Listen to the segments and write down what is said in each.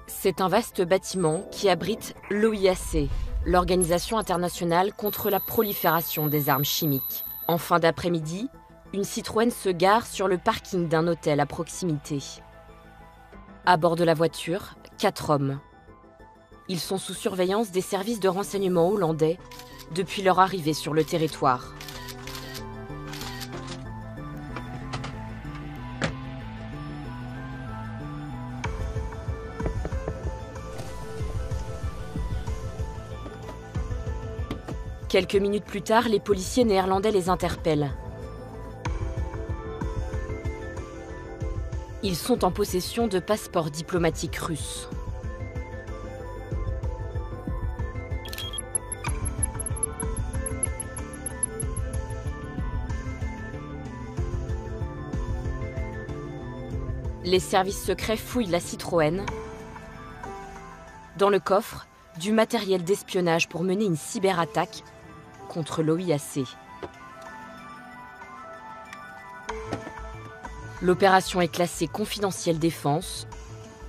C'est un vaste bâtiment qui abrite l'OIAC, l'Organisation internationale contre la prolifération des armes chimiques. En fin d'après-midi, une Citroën se gare sur le parking d'un hôtel à proximité. À bord de la voiture, 4 hommes. Ils sont sous surveillance des services de renseignement hollandais depuis leur arrivée sur le territoire. Quelques minutes plus tard, les policiers néerlandais les interpellent. Ils sont en possession de passeports diplomatiques russes. Les services secrets fouillent la Citroën. Dans le coffre, du matériel d'espionnage pour mener une cyberattaque contre l'OIAC. L'opération est classée confidentielle défense.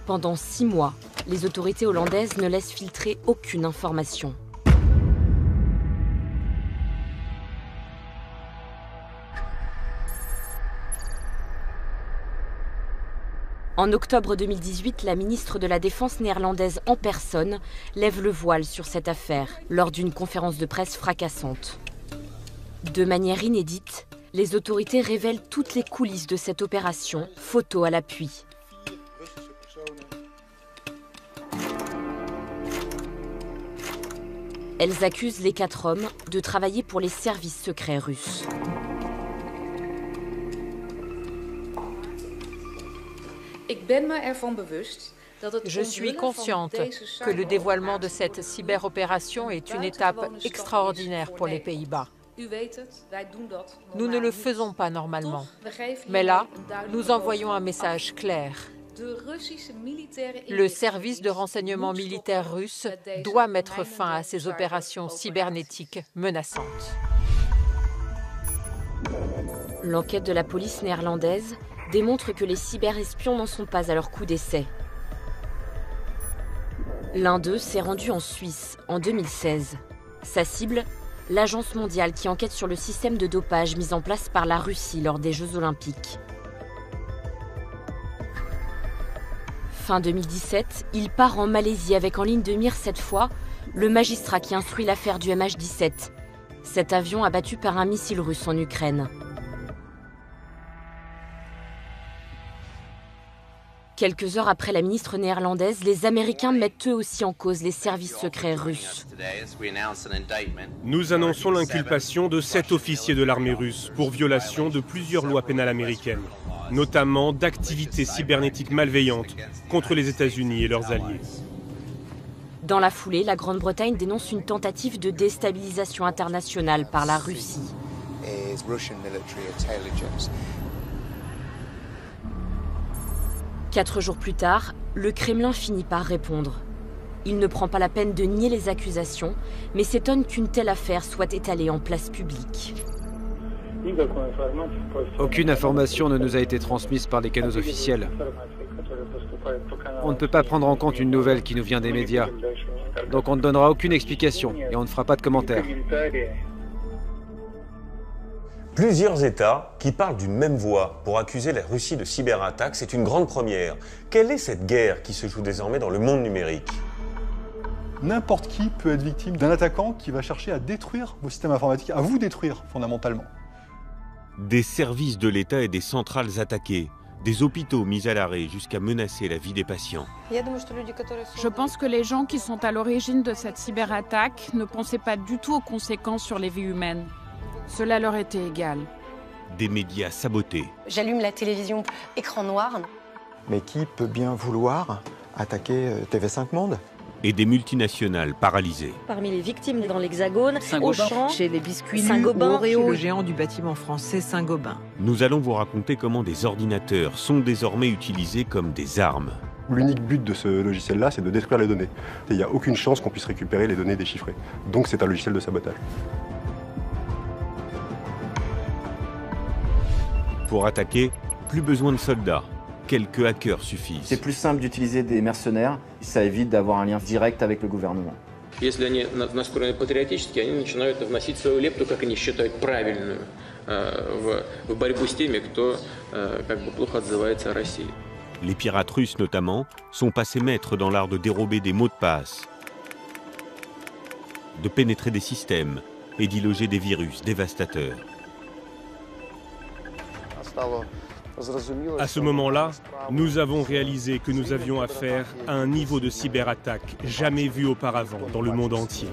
Pendant 6 mois, les autorités hollandaises ne laissent filtrer aucune information. En octobre 2018, la ministre de la Défense néerlandaise en personne lève le voile sur cette affaire lors d'une conférence de presse fracassante. De manière inédite, les autorités révèlent toutes les coulisses de cette opération, photos à l'appui. Elles accusent les 4 hommes de travailler pour les services secrets russes. Je suis consciente que le dévoilement de cette cyberopération est une étape extraordinaire pour les Pays-Bas. Nous ne le faisons pas normalement. Mais là, nous envoyons un message clair. Le service de renseignement militaire russe doit mettre fin à ces opérations cybernétiques menaçantes. L'enquête de la police néerlandaise démontre que les cyberespions n'en sont pas à leur coup d'essai. L'un d'eux s'est rendu en Suisse en 2016. Sa cible, l'Agence mondiale qui enquête sur le système de dopage mis en place par la Russie lors des Jeux olympiques. Fin 2017, il part en Malaisie avec en ligne de mire cette fois le magistrat qui instruit l'affaire du MH17, cet avion abattu par un missile russe en Ukraine. Quelques heures après la ministre néerlandaise, les Américains mettent eux aussi en cause les services secrets russes. Nous annonçons l'inculpation de 7 officiers de l'armée russe pour violation de plusieurs lois pénales américaines, notamment d'activités cybernétiques malveillantes contre les États-Unis et leurs alliés. Dans la foulée, la Grande-Bretagne dénonce une tentative de déstabilisation internationale par la Russie. 4 jours plus tard, le Kremlin finit par répondre. Il ne prend pas la peine de nier les accusations, mais s'étonne qu'une telle affaire soit étalée en place publique. Aucune information ne nous a été transmise par les canaux officiels. On ne peut pas prendre en compte une nouvelle qui nous vient des médias. Donc on ne donnera aucune explication et on ne fera pas de commentaires. Plusieurs États qui parlent d'une même voix pour accuser la Russie de cyberattaque, c'est une grande première. Quelle est cette guerre qui se joue désormais dans le monde numérique ? N'importe qui peut être victime d'un attaquant qui va chercher à détruire vos systèmes informatiques, à vous détruire fondamentalement. Des services de l'État et des centrales attaquées, des hôpitaux mis à l'arrêt jusqu'à menacer la vie des patients. Je pense que les gens qui sont à l'origine de cette cyberattaque ne pensaient pas du tout aux conséquences sur les vies humaines. Cela leur était égal. Des médias sabotés. J'allume la télévision, écran noir. Mais qui peut bien vouloir attaquer TV5 Monde ? Et des multinationales paralysées. Parmi les victimes dans l'Hexagone, Auchan, chez les biscuits Saint-Gobain, chez le géant du bâtiment français Saint-Gobain. Nous allons vous raconter comment des ordinateurs sont désormais utilisés comme des armes. L'unique but de ce logiciel-là, c'est de détruire les données. Et il n'y a aucune chance qu'on puisse récupérer les données déchiffrées. Donc c'est un logiciel de sabotage. Pour attaquer, plus besoin de soldats. quelques hackers suffisent. C'est plus simple d'utiliser des mercenaires, ça évite d'avoir un lien direct avec le gouvernement. Если они настроены патриотически, они начинают вносить свою лепту, как они считают правильную, в борьбу с теми, кто как бы плохо отзывается о России. Les pirates russes notamment sont passés maîtres dans l'art de dérober des mots de passe, de pénétrer des systèmes et d'y loger des virus dévastateurs. À ce moment-là, nous avons réalisé que nous avions affaire à un niveau de cyberattaque jamais vu auparavant dans le monde entier.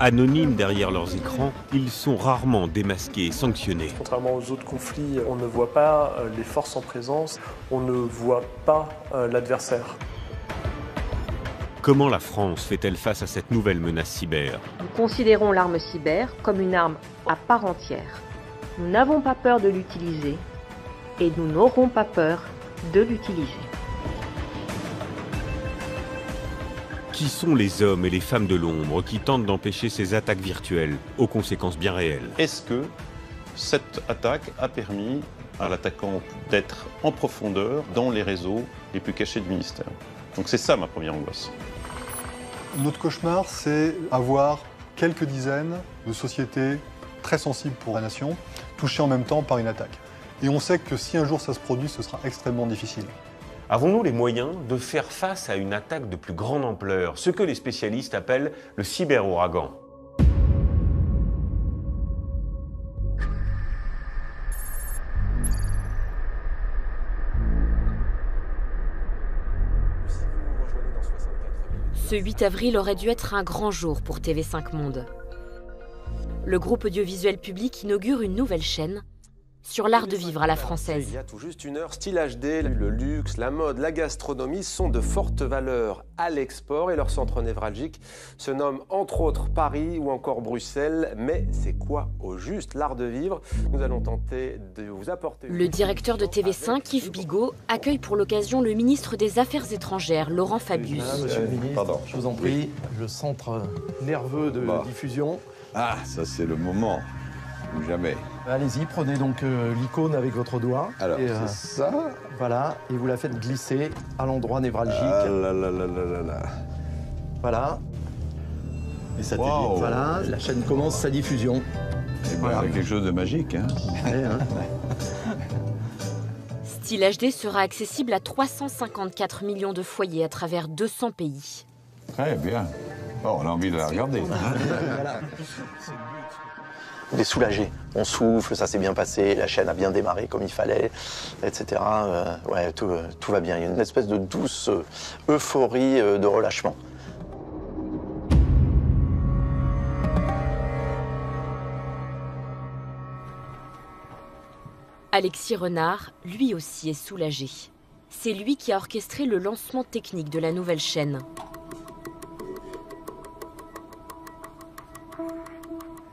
Anonymes derrière leurs écrans, ils sont rarement démasqués et sanctionnés. Contrairement aux autres conflits, on ne voit pas les forces en présence, on ne voit pas l'adversaire. Comment la France fait-elle face à cette nouvelle menace cyber? Nous considérons l'arme cyber comme une arme à part entière. Nous n'avons pas peur de l'utiliser et nous n'aurons pas peur de l'utiliser. Qui sont les hommes et les femmes de l'ombre qui tentent d'empêcher ces attaques virtuelles aux conséquences bien réelles? Est-ce que cette attaque a permis à l'attaquant d'être en profondeur dans les réseaux les plus cachés du ministère? Donc c'est ça ma première angoisse. Notre cauchemar, c'est avoir quelques dizaines de sociétés très sensibles pour la nation, touchées en même temps par une attaque. Et on sait que si un jour ça se produit, ce sera extrêmement difficile. Avons-nous les moyens de faire face à une attaque de plus grande ampleur, ce que les spécialistes appellent le cyber-ouragan? Ce 8 avril aurait dû être un grand jour pour TV5 Monde. Le groupe audiovisuel public inaugure une nouvelle chaîne sur l'art de vivre à la française. Il y a tout juste une heure, style HD, le luxe, la mode, la gastronomie sont de fortes valeurs à l'export et leur centre névralgique se nomme entre autres Paris ou encore Bruxelles. Mais c'est quoi au juste l'art de vivre? Nous allons tenter de vous apporter... Le directeur de TV5, Yves Bigot, accueille pour l'occasion le ministre des Affaires étrangères, Laurent Fabius. Monsieur le ministre, je vous en prie, le centre nerveux de diffusion. Ah, ça c'est le moment, ou jamais. Allez-y, prenez donc l'icône avec votre doigt. Alors, c'est ça. Voilà, et vous la faites glisser à l'endroit névralgique. Ah là là là là là là. Voilà. Et ça Wow. Voilà, la chaîne commence sa diffusion. C'est voilà. Quelque chose de magique, hein. Ouais, hein. Style HD sera accessible à 354 millions de foyers à travers 200 pays. Très bien. Oh, on a envie de la regarder. Voilà. On est soulagé, on souffle, ça s'est bien passé, la chaîne a bien démarré comme il fallait, etc. Ouais, tout va bien. Il y a une espèce de douce euphorie de relâchement. Alexis Renard, lui aussi, est soulagé. C'est lui qui a orchestré le lancement technique de la nouvelle chaîne.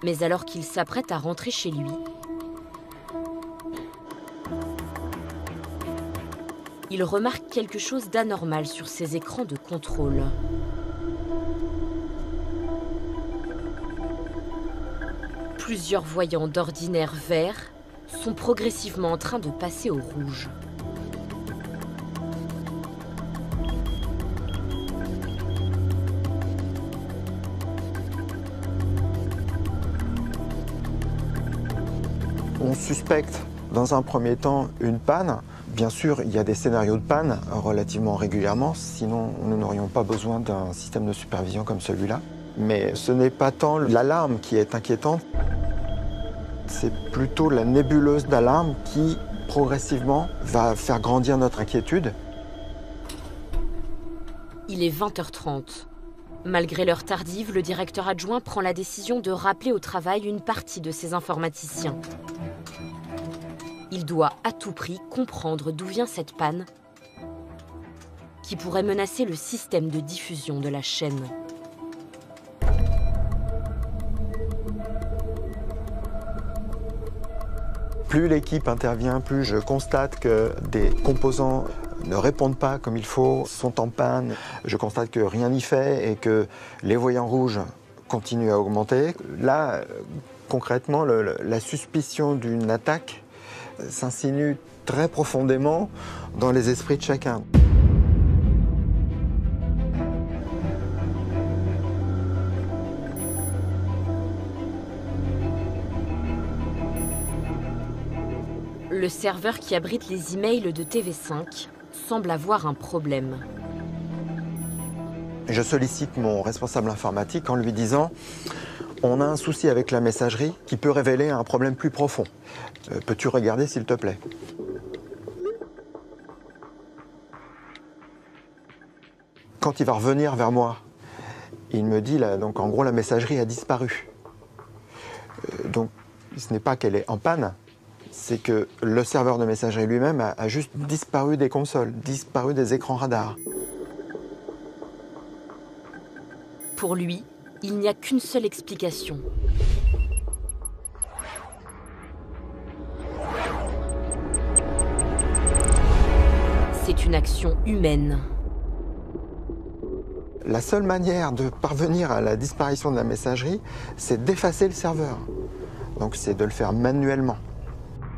Mais alors qu'il s'apprête à rentrer chez lui, il remarque quelque chose d'anormal sur ses écrans de contrôle. Plusieurs voyants d'ordinaire vert sont progressivement en train de passer au rouge. On suspecte dans un premier temps une panne. Bien sûr, il y a des scénarios de panne relativement régulièrement, sinon nous n'aurions pas besoin d'un système de supervision comme celui-là. Mais ce n'est pas tant l'alarme qui est inquiétante, c'est plutôt la nébuleuse d'alarme qui, progressivement, va faire grandir notre inquiétude. Il est 20h30. Malgré l'heure tardive, le directeur adjoint prend la décision de rappeler au travail une partie de ses informaticiens. Il doit à tout prix comprendre d'où vient cette panne qui pourrait menacer le système de diffusion de la chaîne. Plus l'équipe intervient, plus je constate que des composants ne répondent pas comme il faut, sont en panne. Je constate que rien n'y fait et que les voyants rouges continuent à augmenter. Là, concrètement, la suspicion d'une attaque s'insinue très profondément dans les esprits de chacun. Le serveur qui abrite les emails de TV5 semble avoir un problème. Je sollicite mon responsable informatique en lui disant « On a un souci avec la messagerie qui peut révéler un problème plus profond. Peux-tu regarder s'il te plaît ?» Quand il va revenir vers moi, il me dit donc en gros la messagerie a disparu. Donc ce n'est pas qu'elle est en panne, c'est que le serveur de messagerie lui-même a juste disparu des consoles, disparu des écrans radars. Pour lui, il n'y a qu'une seule explication. C'est une action humaine. La seule manière de parvenir à la disparition de la messagerie, c'est d'effacer le serveur. Donc c'est de le faire manuellement.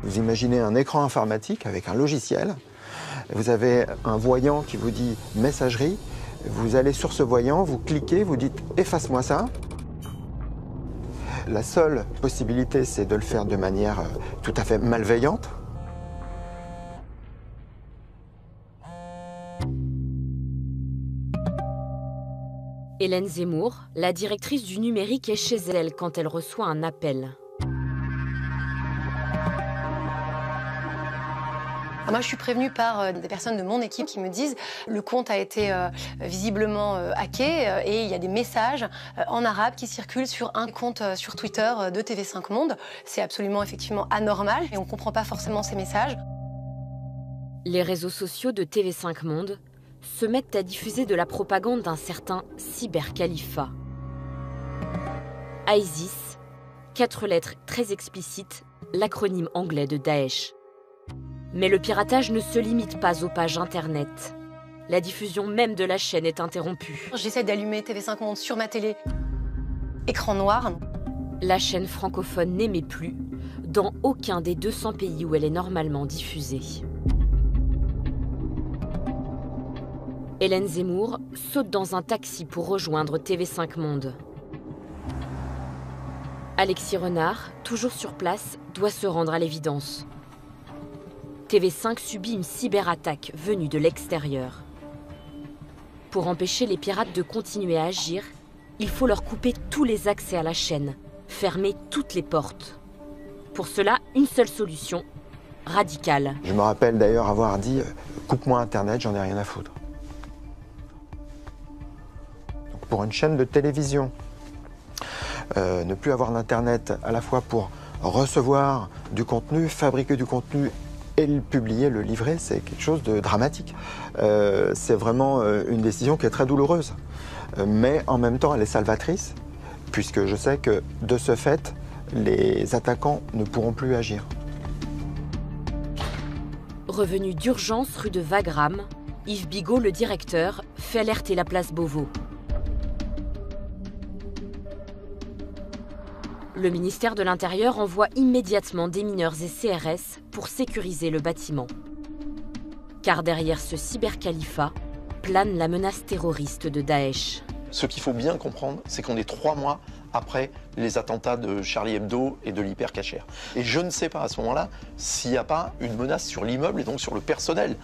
Vous imaginez un écran informatique avec un logiciel. Vous avez un voyant qui vous dit « messagerie ». Vous allez sur ce voyant, vous cliquez, vous dites « efface-moi ça ». La seule possibilité, c'est de le faire de manière tout à fait malveillante. Hélène Zemmour, la directrice du numérique, est chez elle quand elle reçoit un appel. Moi, je suis prévenue par des personnes de mon équipe qui me disent le compte a été visiblement hacké et il y a des messages en arabe qui circulent sur un compte sur Twitter de TV5 Monde. C'est absolument effectivement anormal et on ne comprend pas forcément ces messages. Les réseaux sociaux de TV5 Monde se mettent à diffuser de la propagande d'un certain cybercalifat. ISIS, 4 lettres très explicites, l'acronyme anglais de Daesh. Mais le piratage ne se limite pas aux pages internet. La diffusion même de la chaîne est interrompue. J'essaie d'allumer TV5 Monde sur ma télé. Écran noir. La chaîne francophone n'émet plus dans aucun des 200 pays où elle est normalement diffusée. Hélène Zemmour saute dans un taxi pour rejoindre TV5 Monde. Alexis Renard, toujours sur place, doit se rendre à l'évidence. TV5 subit une cyberattaque venue de l'extérieur. Pour empêcher les pirates de continuer à agir, il faut leur couper tous les accès à la chaîne, fermer toutes les portes. Pour cela, une seule solution, radicale. Je me rappelle d'ailleurs avoir dit « coupe-moi Internet, j'en ai rien à foutre ». Pour une chaîne de télévision, ne plus avoir d'Internet à la fois pour recevoir du contenu, fabriquer du contenu et le publier, le livrer, c'est quelque chose de dramatique. C'est vraiment une décision qui est très douloureuse. Mais en même temps, elle est salvatrice, puisque je sais que de ce fait, les attaquants ne pourront plus agir. Revenu d'urgence rue de Wagram, Yves Bigot, le directeur, fait alerter la place Beauvau. Le ministère de l'Intérieur envoie immédiatement des mineurs et CRS pour sécuriser le bâtiment. Car derrière ce cybercalifat plane la menace terroriste de Daesh. Ce qu'il faut bien comprendre, c'est qu'on est 3 mois après les attentats de Charlie Hebdo et de l'Hypercacher. Et je ne sais pas à ce moment-là s'il n'y a pas une menace sur l'immeuble et donc sur le personnel.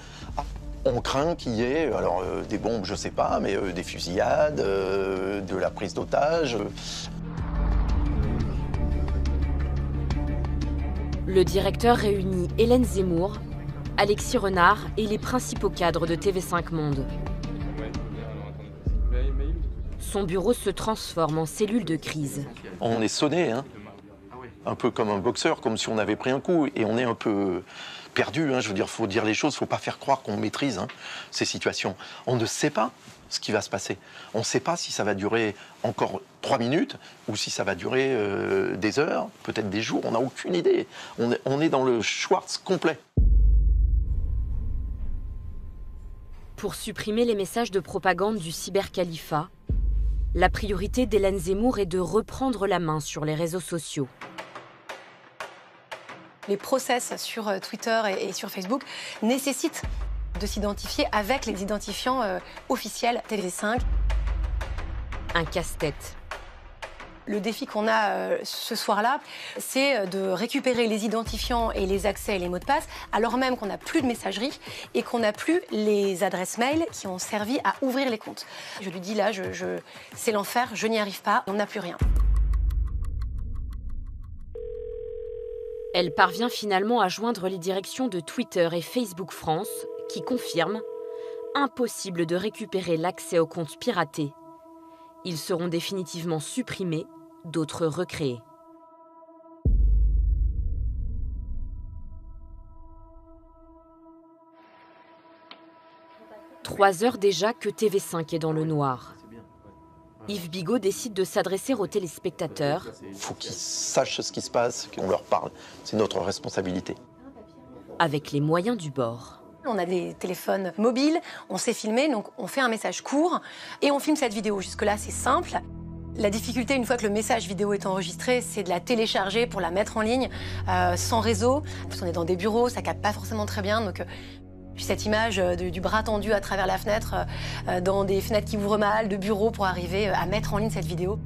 On craint qu'il y ait alors, des bombes, je ne sais pas, mais des fusillades, de la prise d'otages. Le directeur réunit Hélène Zemmour, Alexis Renard et les principaux cadres de TV5 Monde. Son bureau se transforme en cellule de crise. On est sonné, hein, un peu comme un boxeur, comme si on avait pris un coup. Et on est un peu perdu, hein, je veux dire, il faut dire les choses, il ne faut pas faire croire qu'on maîtrise ces situations. On ne sait pas ce qui va se passer. On ne sait pas si ça va durer encore 3 minutes ou si ça va durer des heures, peut-être des jours, on n'a aucune idée. On est dans le Schwartz complet. Pour supprimer les messages de propagande du cybercalifat, la priorité d'Hélène Zemmour est de reprendre la main sur les réseaux sociaux. les process sur Twitter et sur Facebook nécessitent de s'identifier avec les identifiants officiels TV5. Un casse-tête. Le défi qu'on a ce soir-là, c'est de récupérer les identifiants et les accès et les mots de passe, alors même qu'on n'a plus de messagerie et qu'on n'a plus les adresses mail qui ont servi à ouvrir les comptes. Je lui dis là, c'est l'enfer, je n'y arrive pas, on n'a plus rien. Elle parvient finalement à joindre les directions de Twitter et Facebook France, qui confirment « Impossible de récupérer l'accès aux comptes piratés. Ils seront définitivement supprimés, d'autres recréés. » 3 heures déjà que TV5 est dans le noir. Yves Bigot décide de s'adresser aux téléspectateurs. Il faut qu'ils sachent ce qui se passe, qu'on leur parle. C'est notre responsabilité. Avec les moyens du bord. On a des téléphones mobiles, on sait filmer, donc on fait un message court et on filme cette vidéo. Jusque-là, c'est simple. La difficulté, une fois que le message vidéo est enregistré, c'est de la télécharger pour la mettre en ligne sans réseau. Parce qu'on est dans des bureaux, ça capte pas forcément très bien. Donc, puis cette image du bras tendu à travers la fenêtre, dans des fenêtres qui ouvrent mal, de bureaux pour arriver à mettre en ligne cette vidéo.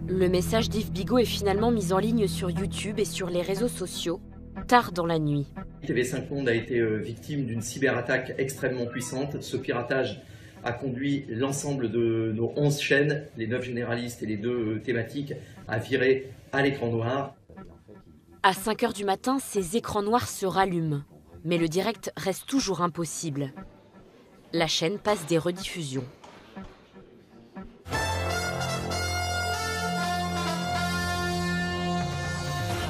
Le message d'Yves Bigot est finalement mis en ligne sur YouTube et sur les réseaux sociaux, tard dans la nuit. TV5 Monde a été victime d'une cyberattaque extrêmement puissante. Ce piratage a conduit l'ensemble de nos 11 chaînes, les 9 généralistes et les 2 thématiques, à virer à l'écran noir. À 5 h du matin, ces écrans noirs se rallument. Mais le direct reste toujours impossible. La chaîne passe des rediffusions.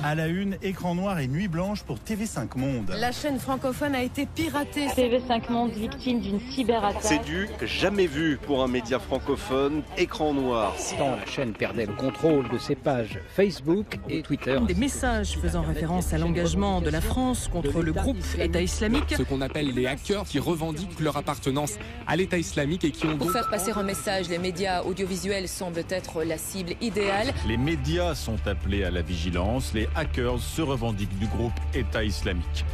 À la une, écran noir et nuit blanche pour TV5 Monde. La chaîne francophone a été piratée. TV5 Monde victime d'une cyberattaque. C'est du jamais vu pour un média francophone, écran noir. Quand la chaîne perdait le contrôle de ses pages Facebook et Twitter. Des messages faisant référence à l'engagement de la France contre le groupe État islamique. Ce qu'on appelle les hackers qui revendiquent leur appartenance à l'État islamique et qui ont Pour faire passer un message, les médias audiovisuels semblent être la cible idéale. Les médias sont appelés à la vigilance. Les hackers se revendiquent du groupe État islamique.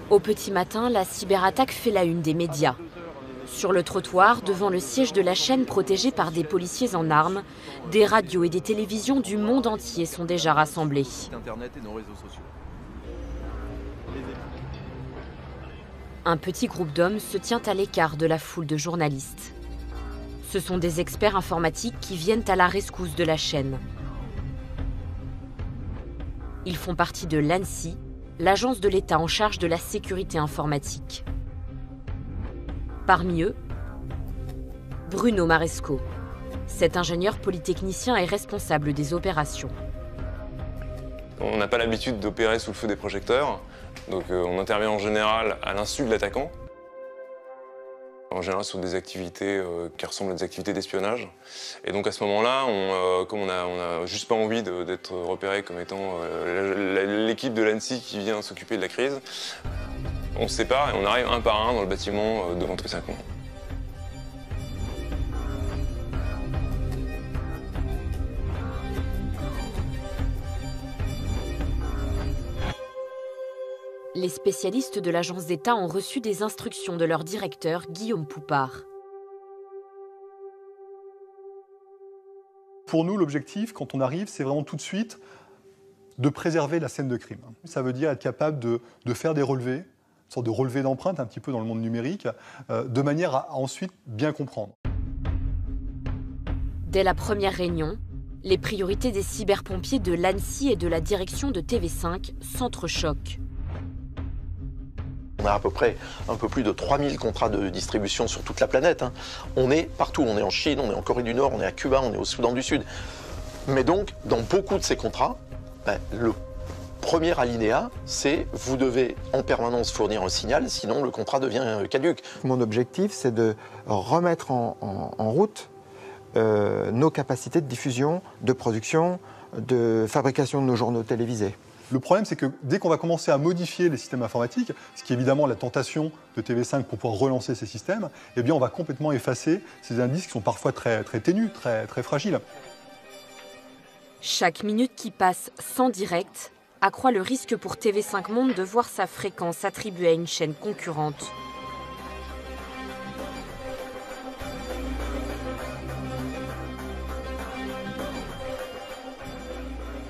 Au petit matin, la cyberattaque fait la une des médias. Sur le trottoir, devant le siège de la chaîne protégée par des policiers en armes, des radios et des télévisions du monde entier sont déjà rassemblées. Un petit groupe d'hommes se tient à l'écart de la foule de journalistes. Ce sont des experts informatiques qui viennent à la rescousse de la chaîne. Ils font partie de l'ANSSI, l'agence de l'État en charge de la sécurité informatique. Parmi eux, Bruno Maresco. Cet ingénieur polytechnicien est responsable des opérations. On n'a pas l'habitude d'opérer sous le feu des projecteurs, donc on intervient en général à l'insu de l'attaquant. En général sur des activités qui ressemblent à des activités d'espionnage. Et donc à ce moment-là, comme on a juste pas envie d'être repéré comme étant l'équipe de l'ANSSI qui vient s'occuper de la crise, on se sépare et on arrive un par un dans le bâtiment devant TV5 Monde. Les spécialistes de l'agence d'État ont reçu des instructions de leur directeur, Guillaume Poupard. Pour nous, l'objectif, quand on arrive, c'est vraiment tout de suite de préserver la scène de crime. Ça veut dire être capable de faire des relevés, une sorte de relevé d'empreintes un petit peu dans le monde numérique, de manière à ensuite bien comprendre. Dès la première réunion, les priorités des cyberpompiers de l'ANSSI et de la direction de TV5 s'entrechoquent. On a à peu près un peu plus de 3000 contrats de distribution sur toute la planète. On est partout, on est en Chine, on est en Corée du Nord, on est à Cuba, on est au Soudan du Sud. Mais donc, dans beaucoup de ces contrats, le premier alinéa, c'est vous devez en permanence fournir un signal, sinon le contrat devient caduc. Mon objectif, c'est de remettre en route nos capacités de diffusion, de production, de fabrication de nos journaux télévisés. Le problème, c'est que dès qu'on va commencer à modifier les systèmes informatiques, ce qui est évidemment la tentation de TV5 pour pouvoir relancer ces systèmes, eh bien on va complètement effacer ces indices qui sont parfois très ténus, très fragiles. Chaque minute qui passe sans direct accroît le risque pour TV5 Monde de voir sa fréquence attribuée à une chaîne concurrente.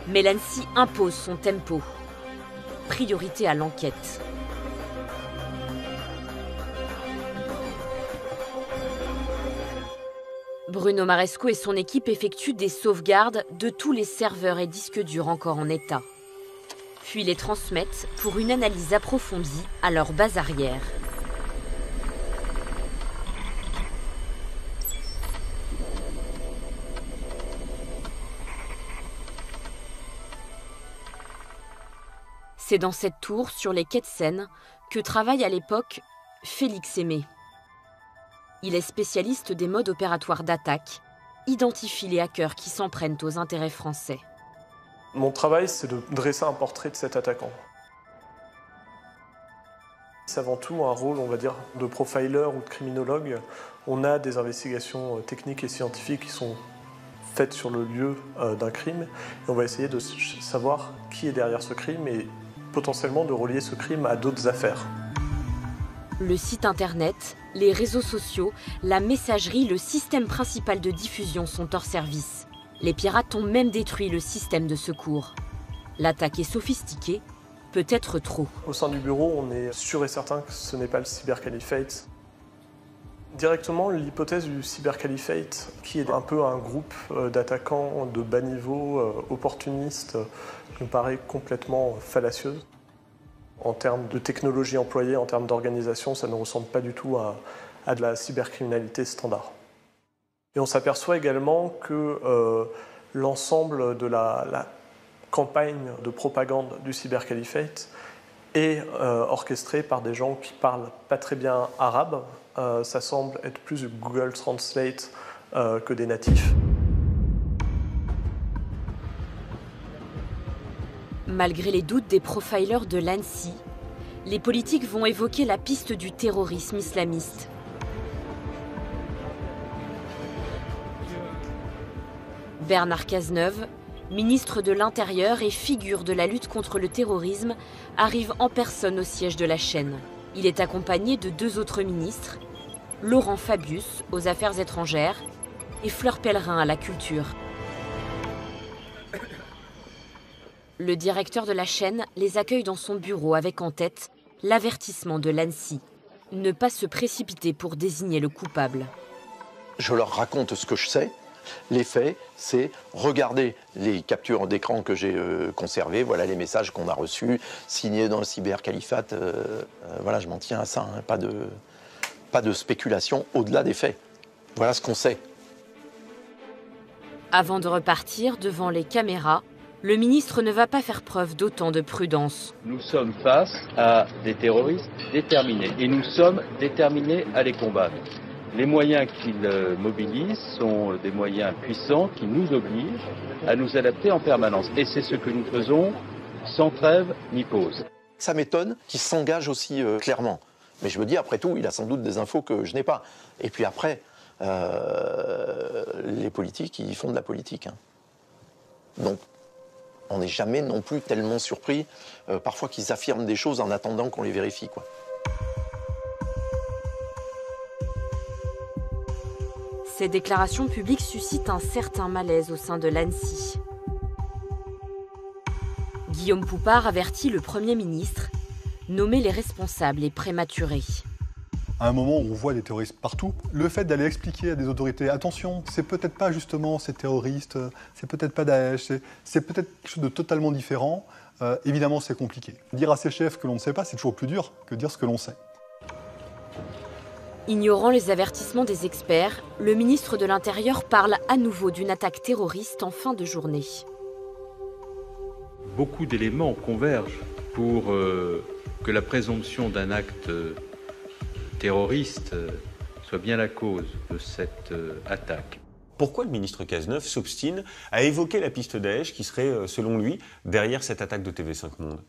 Mais l'ANSSI impose son tempo. Priorité à l'enquête. Bruno Maresco et son équipe effectuent des sauvegardes de tous les serveurs et disques durs encore en état. Puis les transmettent pour une analyse approfondie à leur base arrière. C'est dans cette tour, sur les quais de Seine, que travaille à l'époque Félix Aimé. Il est spécialiste des modes opératoires d'attaque, identifie les hackers qui s'en prennent aux intérêts français. Mon travail, c'est de dresser un portrait de cet attaquant. C'est avant tout un rôle, on va dire, de profiler ou de criminologue. On a des investigations techniques et scientifiques qui sont faites sur le lieu d'un crime. Et on va essayer de savoir qui est derrière ce crime et potentiellement de relier ce crime à d'autres affaires. Le site internet, les réseaux sociaux, la messagerie, le système principal de diffusion sont hors service. Les pirates ont même détruit le système de secours. L'attaque est sophistiquée, peut-être trop. Au sein du bureau, on est sûr et certain que ce n'est pas le cybercaliphate. Directement, l'hypothèse du cybercaliphate, qui est un peu un groupe d'attaquants de bas niveau, opportunistes, nous paraît complètement fallacieuse. En termes de technologie employée, en termes d'organisation, ça ne ressemble pas du tout à de la cybercriminalité standard. Et on s'aperçoit également que l'ensemble de la campagne de propagande du cybercaliphate est orchestrée par des gens qui parlent pas très bien arabe. Ça semble être plus du Google Translate que des natifs. Malgré les doutes des profilers de l'ANSSI, les politiques vont évoquer la piste du terrorisme islamiste. Bernard Cazeneuve, ministre de l'Intérieur et figure de la lutte contre le terrorisme, arrive en personne au siège de la chaîne. Il est accompagné de 2 autres ministres, Laurent Fabius aux Affaires étrangères et Fleur Pellerin à la culture. Le directeur de la chaîne les accueille dans son bureau avec en tête l'avertissement de l'ANSSI. Ne pas se précipiter pour désigner le coupable. Je leur raconte ce que je sais. Les faits, c'est regarder les captures d'écran que j'ai conservées, voilà les messages qu'on a reçus, signés dans le cybercalifate. Voilà, je m'en tiens à ça, hein, pas de spéculation au-delà des faits. Voilà ce qu'on sait. Avant de repartir devant les caméras, le ministre ne va pas faire preuve d'autant de prudence. Nous sommes face à des terroristes déterminés et nous sommes déterminés à les combattre. Les moyens qu'ils mobilisent sont des moyens puissants qui nous obligent à nous adapter en permanence. Et c'est ce que nous faisons sans trêve ni pause. Ça m'étonne qu'il s'engage aussi clairement. Mais je me dis, après tout, il a sans doute des infos que je n'ai pas. Et puis après, les politiques, ils font de la politique. Hein. Donc, on n'est jamais non plus tellement surpris, parfois qu'ils affirment des choses en attendant qu'on les vérifie, quoi. Ces déclarations publiques suscitent un certain malaise au sein de l'ANSSI. Guillaume Poupard avertit le Premier ministre, nommer les responsables est prématuré. À un moment où on voit des terroristes partout, le fait d'aller expliquer à des autorités, attention, c'est peut-être pas justement ces terroristes, c'est peut-être pas Daesh, c'est peut-être quelque chose de totalement différent, évidemment c'est compliqué. Dire à ses chefs que l'on ne sait pas, c'est toujours plus dur que dire ce que l'on sait. Ignorant les avertissements des experts, le ministre de l'Intérieur parle à nouveau d'une attaque terroriste en fin de journée. Beaucoup d'éléments convergent pour que la présomption d'un acte terroriste soit bien la cause de cette attaque. Pourquoi le ministre Cazeneuve s'obstine à évoquer la piste Daesh qui serait, selon lui, derrière cette attaque de TV5 Monde ?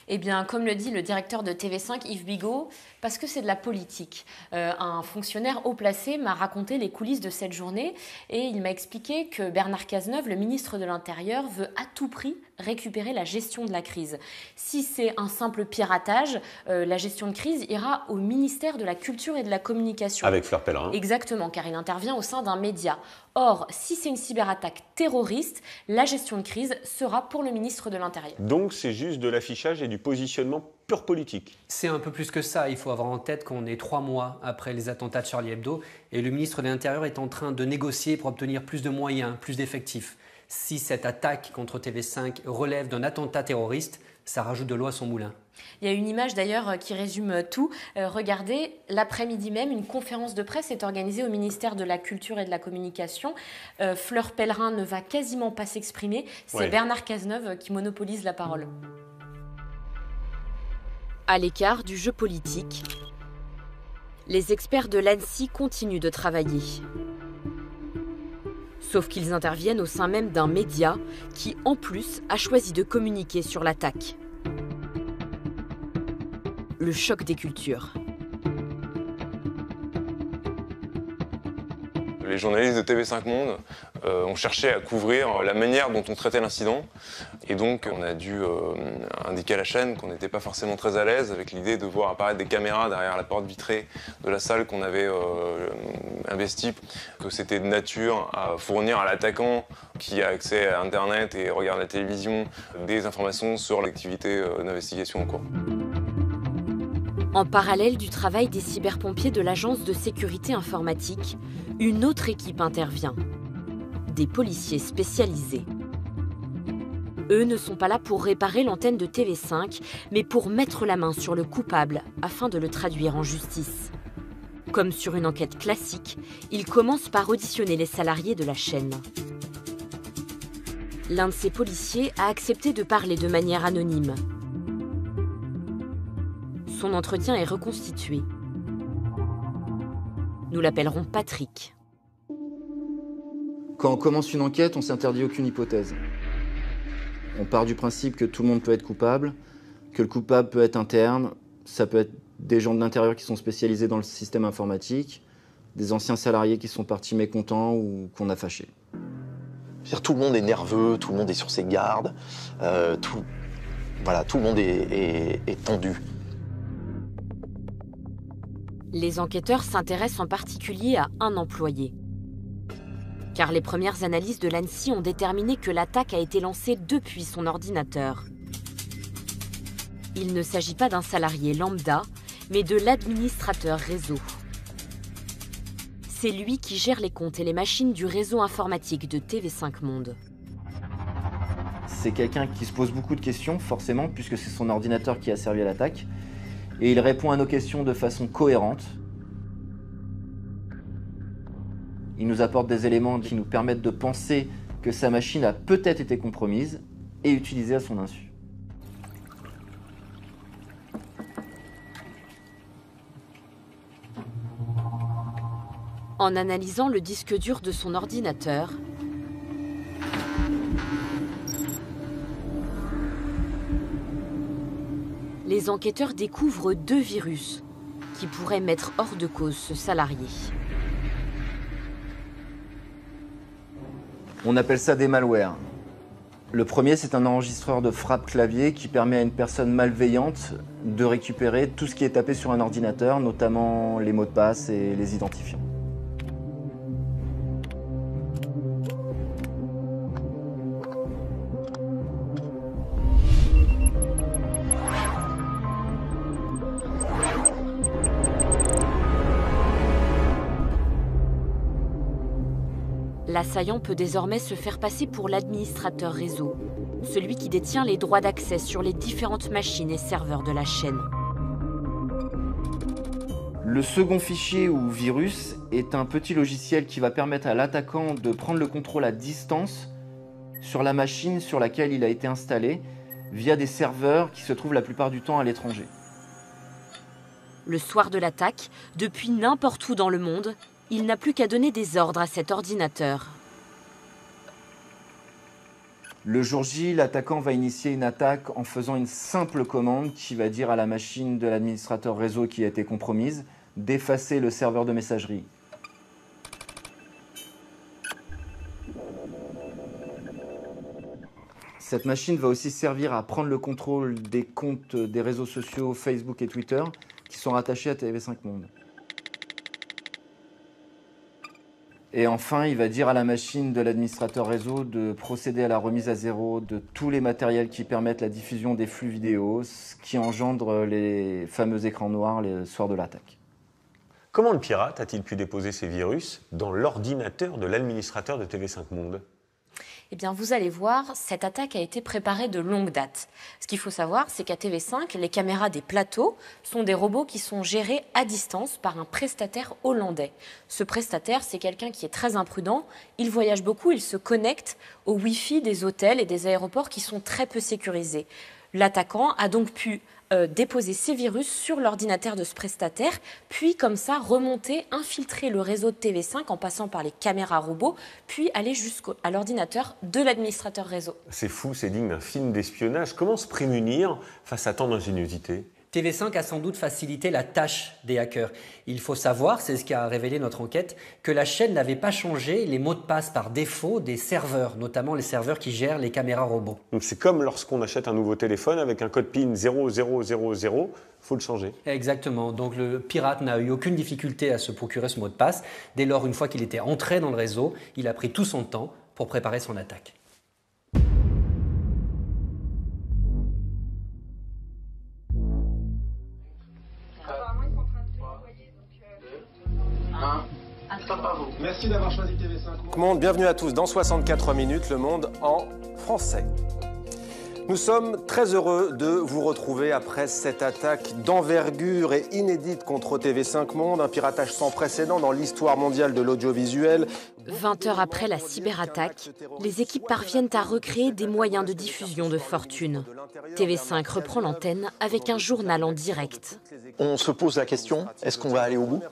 Eh bien, comme le dit le directeur de TV5, Yves Bigot, parce que c'est de la politique. Un fonctionnaire haut placé m'a raconté les coulisses de cette journée et il m'a expliqué que Bernard Cazeneuve, le ministre de l'Intérieur, veut à tout prix récupérer la gestion de la crise. Si c'est un simple piratage, la gestion de crise ira au ministère de la Culture et de la Communication. Avec Fleur Pellerin. Exactement, car il intervient au sein d'un média. Or, si c'est une cyberattaque terroriste, la gestion de crise sera pour le ministre de l'Intérieur. Donc c'est juste de l'affichage et du positionnement pur politique. C'est un peu plus que ça. Il faut avoir en tête qu'on est 3 mois après les attentats de Charlie Hebdo et le ministre de l'Intérieur est en train de négocier pour obtenir plus de moyens, plus d'effectifs. Si cette attaque contre TV5 relève d'un attentat terroriste, ça rajoute de l'eau à son moulin. Il y a une image d'ailleurs qui résume tout. Regardez, l'après-midi même, une conférence de presse est organisée au ministère de la Culture et de la Communication. Fleur Pellerin ne va quasiment pas s'exprimer. C'est Bernard Cazeneuve qui monopolise la parole. À l'écart du jeu politique, les experts de l'ANSSI continuent de travailler. Sauf qu'ils interviennent au sein même d'un média qui, en plus, a choisi de communiquer sur l'attaque. Le choc des cultures. Les journalistes de TV5 Monde ont cherché à couvrir la manière dont on traitait l'incident. Et donc, on a dû indiquer à la chaîne qu'on n'était pas forcément très à l'aise avec l'idée de voir apparaître des caméras derrière la porte vitrée de la salle qu'on avait investie, que c'était de nature à fournir à l'attaquant qui a accès à Internet et regarde la télévision des informations sur l'activité d'investigation en cours. En parallèle du travail des cyberpompiers de l'Agence de sécurité informatique, une autre équipe intervient. Des policiers spécialisés. Eux ne sont pas là pour réparer l'antenne de TV5, mais pour mettre la main sur le coupable afin de le traduire en justice. Comme sur une enquête classique, ils commencent par auditionner les salariés de la chaîne. L'un de ces policiers a accepté de parler de manière anonyme. Son entretien est reconstitué. Nous l'appellerons Patrick. Quand on commence une enquête, on s'interdit aucune hypothèse. On part du principe que tout le monde peut être coupable, que le coupable peut être interne, ça peut être des gens de l'intérieur qui sont spécialisés dans le système informatique, des anciens salariés qui sont partis mécontents ou qu'on a fâchés. Tout le monde est nerveux, tout le monde est sur ses gardes, tout le monde est tendu. Les enquêteurs s'intéressent en particulier à un employé. Car les premières analyses de l'ANSSI ont déterminé que l'attaque a été lancée depuis son ordinateur. Il ne s'agit pas d'un salarié lambda, mais de l'administrateur réseau. C'est lui qui gère les comptes et les machines du réseau informatique de TV5 Monde. C'est quelqu'un qui se pose beaucoup de questions, forcément, puisque c'est son ordinateur qui a servi à l'attaque. Et il répond à nos questions de façon cohérente. Il nous apporte des éléments qui nous permettent de penser que sa machine a peut-être été compromise et utilisée à son insu. En analysant le disque dur de son ordinateur, les enquêteurs découvrent 2 virus qui pourraient mettre hors de cause ce salarié. On appelle ça des malwares. Le premier, c'est un enregistreur de frappe clavier qui permet à une personne malveillante de récupérer tout ce qui est tapé sur un ordinateur, notamment les mots de passe et les identifiants. L'assaillant peut désormais se faire passer pour l'administrateur réseau, celui qui détient les droits d'accès sur les différentes machines et serveurs de la chaîne. Le second fichier ou virus est un petit logiciel qui va permettre à l'attaquant de prendre le contrôle à distance sur la machine sur laquelle il a été installé via des serveurs qui se trouvent la plupart du temps à l'étranger. Le soir de l'attaque, depuis n'importe où dans le monde, il n'a plus qu'à donner des ordres à cet ordinateur. Le jour J, l'attaquant va initier une attaque en faisant une simple commande qui va dire à la machine de l'administrateur réseau qui a été compromise d'effacer le serveur de messagerie. Cette machine va aussi servir à prendre le contrôle des comptes des réseaux sociaux Facebook et Twitter qui sont rattachés à TV5 Monde. Et enfin, il va dire à la machine de l'administrateur réseau de procéder à la remise à zéro de tous les matériels qui permettent la diffusion des flux vidéo, ce qui engendre les fameux écrans noirs le soir de l'attaque. Comment le pirate a-t-il pu déposer ces virus dans l'ordinateur de l'administrateur de TV5 Monde ? Eh bien, vous allez voir, cette attaque a été préparée de longue date. Ce qu'il faut savoir, c'est qu'à TV5, les caméras des plateaux sont des robots qui sont gérés à distance par un prestataire hollandais. Ce prestataire, c'est quelqu'un qui est très imprudent. Il voyage beaucoup, il se connecte au Wi-Fi des hôtels et des aéroports qui sont très peu sécurisés. L'attaquant a donc pu déposer ces virus sur l'ordinateur de ce prestataire, puis comme ça remonter, infiltrer le réseau de TV5 en passant par les caméras robots, puis aller jusqu'à l'ordinateur de l'administrateur réseau. C'est fou, c'est digne d'un film d'espionnage. Comment se prémunir face à tant d'ingéniosité ? TV5 a sans doute facilité la tâche des hackers. Il faut savoir, c'est ce qu'a révélé notre enquête, que la chaîne n'avait pas changé les mots de passe par défaut des serveurs, notamment les serveurs qui gèrent les caméras robots. Donc c'est comme lorsqu'on achète un nouveau téléphone avec un code PIN 0000, faut le changer. Exactement, donc le pirate n'a eu aucune difficulté à se procurer ce mot de passe. Dès lors, une fois qu'il était entré dans le réseau, il a pris tout son temps pour préparer son attaque. Merci d'avoir choisi TV5 Monde. Bienvenue à tous dans 64 minutes, le monde en français. Nous sommes très heureux de vous retrouver après cette attaque d'envergure et inédite contre TV5 Monde, un piratage sans précédent dans l'histoire mondiale de l'audiovisuel. 20 heures après la cyberattaque, les équipes parviennent à recréer des moyens de diffusion de fortune. TV5 reprend l'antenne avec un journal en direct. On se pose la question, est-ce qu'on va aller au bout?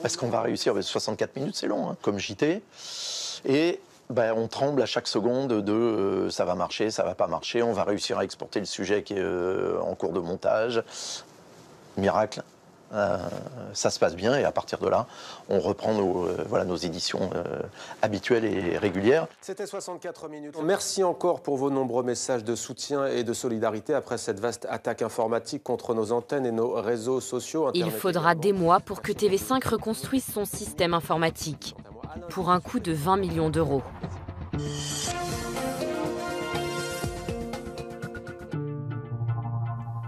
Est-ce qu'on va réussir? 64 minutes, c'est long, hein, comme JT. Et on tremble à chaque seconde de ça va marcher, ça va pas marcher, on va réussir à exporter le sujet qui est en cours de montage. Miracle. Ça se passe bien et à partir de là, on reprend nos éditions habituelles et régulières. C'était 64 minutes. Merci encore pour vos nombreux messages de soutien et de solidarité après cette vaste attaque informatique contre nos antennes et nos réseaux sociaux. Il faudra des mois pour que TV5 reconstruise son système informatique, pour un coût de 20 millions d'euros.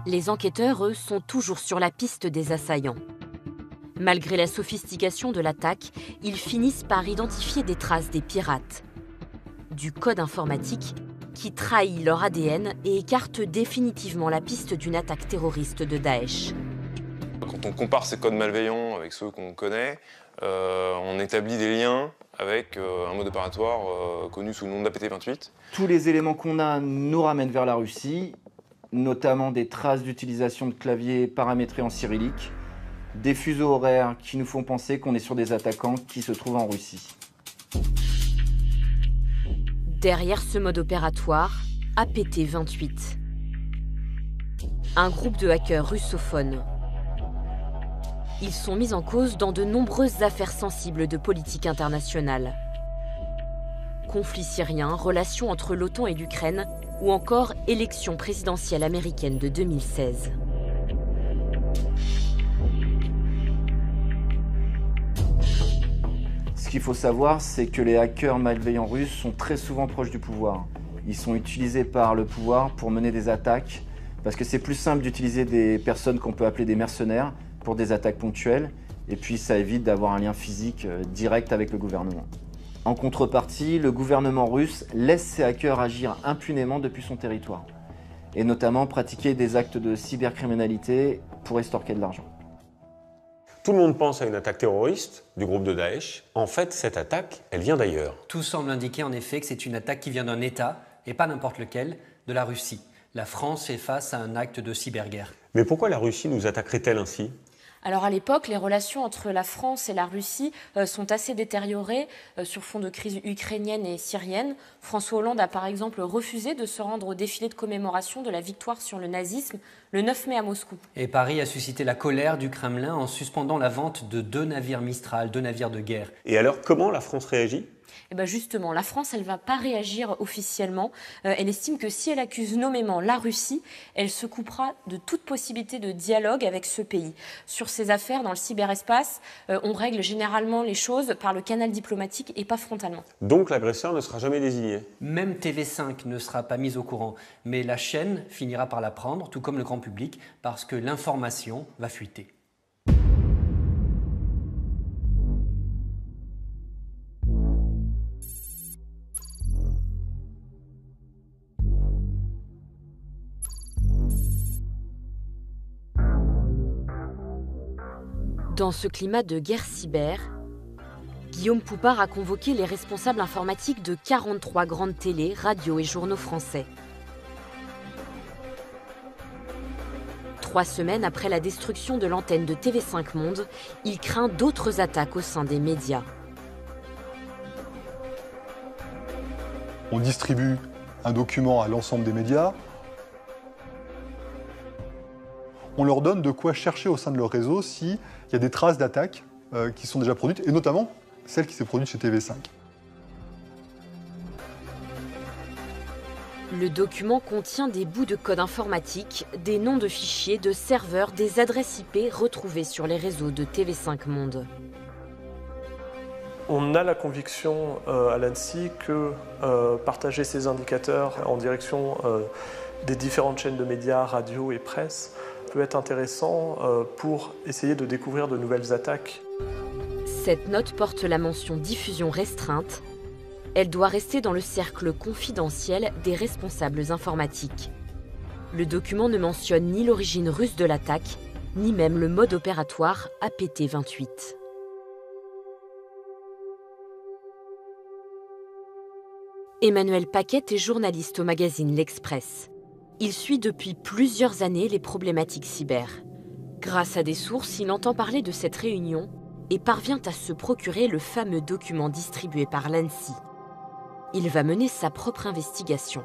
Les enquêteurs, eux, sont toujours sur la piste des assaillants. Malgré la sophistication de l'attaque, ils finissent par identifier des traces des pirates. Du code informatique qui trahit leur ADN et écarte définitivement la piste d'une attaque terroriste de Daesh. Quand on compare ces codes malveillants avec ceux qu'on connaît, on établit des liens avec un mode opératoire connu sous le nom d'APT28. Tous les éléments qu'on a nous ramènent vers la Russie, notamment des traces d'utilisation de claviers paramétrés en cyrillique, des fuseaux horaires qui nous font penser qu'on est sur des attaquants qui se trouvent en Russie. Derrière ce mode opératoire, APT28. Un groupe de hackers russophones. Ils sont mis en cause dans de nombreuses affaires sensibles de politique internationale. Conflit syrien, relations entre l'OTAN et l'Ukraine, ou encore élection présidentielle américaine de 2016. Ce qu'il faut savoir, c'est que les hackers malveillants russes sont très souvent proches du pouvoir. Ils sont utilisés par le pouvoir pour mener des attaques, parce que c'est plus simple d'utiliser des personnes qu'on peut appeler des mercenaires pour des attaques ponctuelles, et puis ça évite d'avoir un lien physique direct avec le gouvernement. En contrepartie, le gouvernement russe laisse ses hackers agir impunément depuis son territoire, et notamment pratiquer des actes de cybercriminalité pour extorquer de l'argent. Tout le monde pense à une attaque terroriste du groupe de Daesh. En fait, cette attaque, elle vient d'ailleurs. Tout semble indiquer en effet que c'est une attaque qui vient d'un État, et pas n'importe lequel, de la Russie. La France fait face à un acte de cyberguerre. Mais pourquoi la Russie nous attaquerait-elle ainsi ? Alors à l'époque, les relations entre la France et la Russie sont assez détériorées sur fond de crise ukrainienne et syrienne. François Hollande a par exemple refusé de se rendre au défilé de commémoration de la victoire sur le nazisme le 9 mai à Moscou. Et Paris a suscité la colère du Kremlin en suspendant la vente de 2 navires Mistral, 2 navires de guerre. Et alors, comment la France réagit ? Et bien justement, la France, elle ne va pas réagir officiellement. Elle estime que si elle accuse nommément la Russie, elle se coupera de toute possibilité de dialogue avec ce pays. Sur ces affaires, dans le cyberespace, on règle généralement les choses par le canal diplomatique et pas frontalement. Donc l'agresseur ne sera jamais désigné ? Même TV5 ne sera pas mise au courant, mais la chaîne finira par l'apprendre, tout comme le grand public, parce que l'information va fuiter. Dans ce climat de guerre cyber, Guillaume Poupard a convoqué les responsables informatiques de 43 grandes télés, radios et journaux français. 3 semaines après la destruction de l'antenne de TV5 Monde, il craint d'autres attaques au sein des médias. On distribue un document à l'ensemble des médias. On leur donne de quoi chercher au sein de leur réseau s'il y a des traces d'attaques qui sont déjà produites, et notamment celle qui s'est produite chez TV5. Le document contient des bouts de code informatique, des noms de fichiers, de serveurs, des adresses IP retrouvées sur les réseaux de TV5 Monde. On a la conviction à l'ANSSI que partager ces indicateurs en direction des différentes chaînes de médias, radio et presse, peut être intéressant pour essayer de découvrir de nouvelles attaques. Cette note porte la mention diffusion restreinte. Elle doit rester dans le cercle confidentiel des responsables informatiques. Le document ne mentionne ni l'origine russe de l'attaque, ni même le mode opératoire APT28. Emmanuel Paquette est journaliste au magazine L'Express. Il suit depuis plusieurs années les problématiques cyber. Grâce à des sources, il entend parler de cette réunion et parvient à se procurer le fameux document distribué par l'ANSSI. Il va mener sa propre investigation.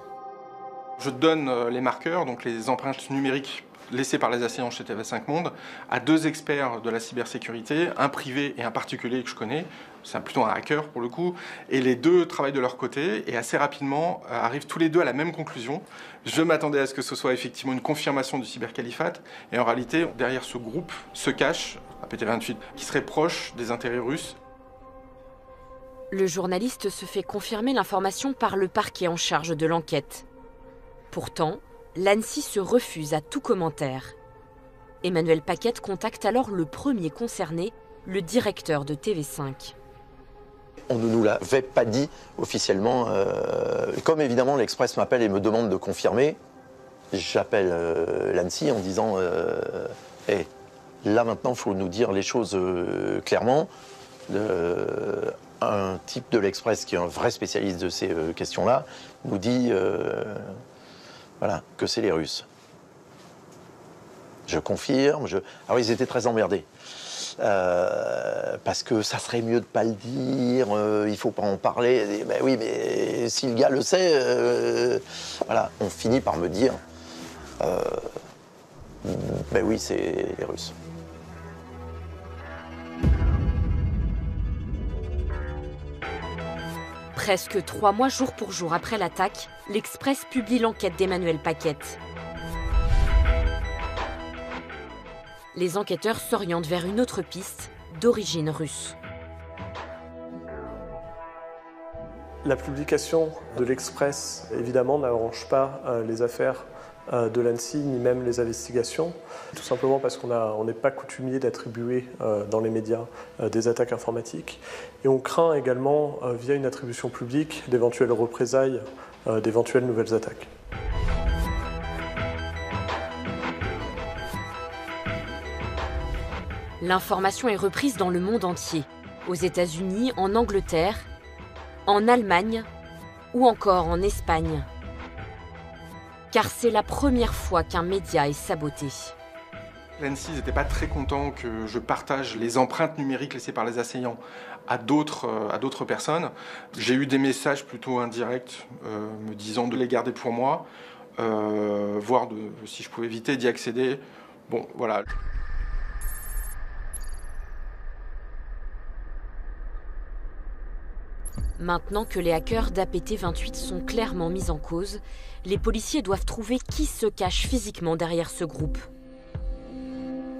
Je donne les marqueurs, donc les empreintes numériques laissées par les assaillants chez TV5 Monde, à 2 experts de la cybersécurité, un privé et un particulier que je connais, c'est plutôt un hacker pour le coup, et les 2 travaillent de leur côté et assez rapidement arrivent tous les 2 à la même conclusion. Je m'attendais à ce que ce soit effectivement une confirmation du cybercalifat, et en réalité, derrière ce groupe se cache APT28, qui serait proche des intérêts russes. Le journaliste se fait confirmer l'information par le parquet en charge de l'enquête. Pourtant, l'ANSSI se refuse à tout commentaire. Emmanuel Paquette contacte alors le premier concerné, le directeur de TV5. On ne nous l'avait pas dit officiellement. Comme évidemment l'Express m'appelle et me demande de confirmer, j'appelle l'ANSSI en disant hey, là maintenant il faut nous dire les choses clairement. Un type de l'Express qui est un vrai spécialiste de ces questions-là nous dit voilà, que c'est les Russes. Je confirme. Alors ils étaient très emmerdés. Parce que ça serait mieux de pas le dire, il faut pas en parler. Et ben oui, mais si le gars le sait, voilà, on finit par me dire, ben oui, c'est les Russes. Presque 3 mois jour pour jour après l'attaque, l'Express publie l'enquête d'Emmanuel Paquette. Les enquêteurs s'orientent vers une autre piste, d'origine russe. La publication de l'Express, évidemment, n'arrange pas les affaires de l'ANSSI, ni même les investigations, tout simplement parce qu'on n'est pas coutumier d'attribuer dans les médias des attaques informatiques. Et on craint également, via une attribution publique, d'éventuelles représailles, d'éventuelles nouvelles attaques. L'information est reprise dans le monde entier, aux États-Unis, en Angleterre, en Allemagne ou encore en Espagne. Car c'est la première fois qu'un média est saboté. L'ANSSI n'était pas très content que je partage les empreintes numériques laissées par les assaillants à d'autres personnes. J'ai eu des messages plutôt indirects me disant de les garder pour moi, voire si je pouvais éviter d'y accéder. Bon, voilà. Maintenant que les hackers d'APT28 sont clairement mis en cause, les policiers doivent trouver qui se cache physiquement derrière ce groupe.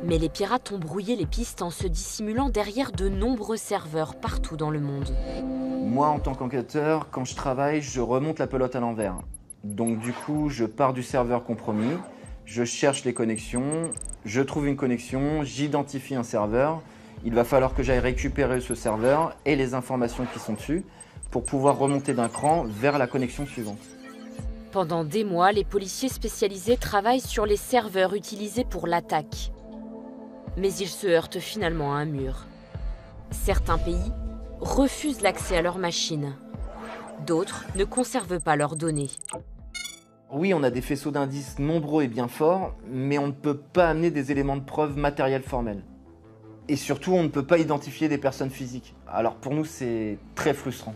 Mais les pirates ont brouillé les pistes en se dissimulant derrière de nombreux serveurs partout dans le monde. Moi, en tant qu'enquêteur, quand je travaille, je remonte la pelote à l'envers. Donc du coup, je pars du serveur compromis, je cherche les connexions, je trouve une connexion, j'identifie un serveur. Il va falloir que j'aille récupérer ce serveur et les informations qui sont dessus pour pouvoir remonter d'un cran vers la connexion suivante. Pendant des mois, les policiers spécialisés travaillent sur les serveurs utilisés pour l'attaque. Mais ils se heurtent finalement à un mur. Certains pays refusent l'accès à leurs machines. D'autres ne conservent pas leurs données. Oui, on a des faisceaux d'indices nombreux et bien forts, mais on ne peut pas amener des éléments de preuve matériels formels. Et surtout, on ne peut pas identifier des personnes physiques. Alors pour nous, c'est très frustrant.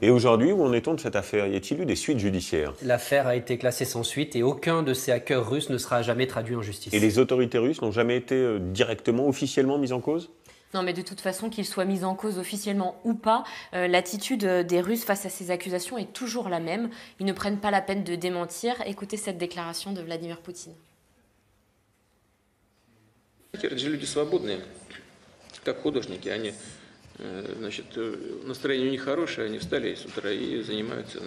Et aujourd'hui, où en est-on de cette affaire? Y a-t-il eu des suites judiciaires? L'affaire a été classée sans suite et aucun de ces hackers russes ne sera jamais traduit en justice. Et les autorités russes n'ont jamais été directement, officiellement mises en cause? Non, mais de toute façon, qu'ils soient mis en cause officiellement ou pas, l'attitude des Russes face à ces accusations est toujours la même. Ils ne prennent pas la peine de démentir. Écoutez cette déclaration de Vladimir Poutine. Это же люди свободные, как художники. Они, значит, настроение у них хорошее, они встали с утра и занимаются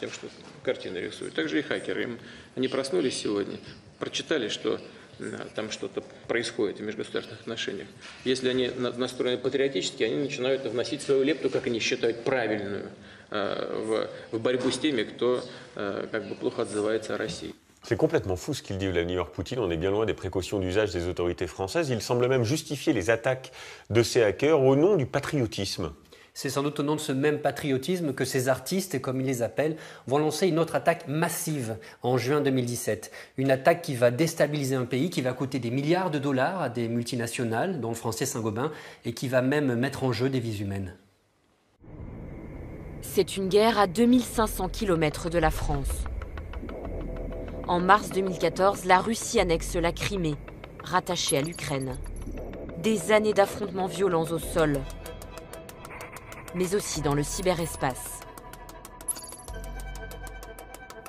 тем, что картины рисуют. Также и хакеры. Они проснулись сегодня, прочитали, что там что-то происходит в межгосударственных отношениях. Если они настроены патриотически, они начинают вносить свою лепту, как они считают, правильную, в борьбу с теми, кто как бы плохо отзывается о России. C'est complètement fou ce qu'il dit Vladimir Poutine, on est bien loin des précautions d'usage des autorités françaises. Il semble même justifier les attaques de ces hackers au nom du patriotisme. C'est sans doute au nom de ce même patriotisme que ces artistes, comme ils les appellent, vont lancer une autre attaque massive en juin 2017. Une attaque qui va déstabiliser un pays, qui va coûter des milliards de dollars à des multinationales, dont le français Saint-Gobain, et qui va même mettre en jeu des vies humaines. C'est une guerre à 2500 km de la France. En mars 2014, la Russie annexe la Crimée, rattachée à l'Ukraine. Des années d'affrontements violents au sol, mais aussi dans le cyberespace.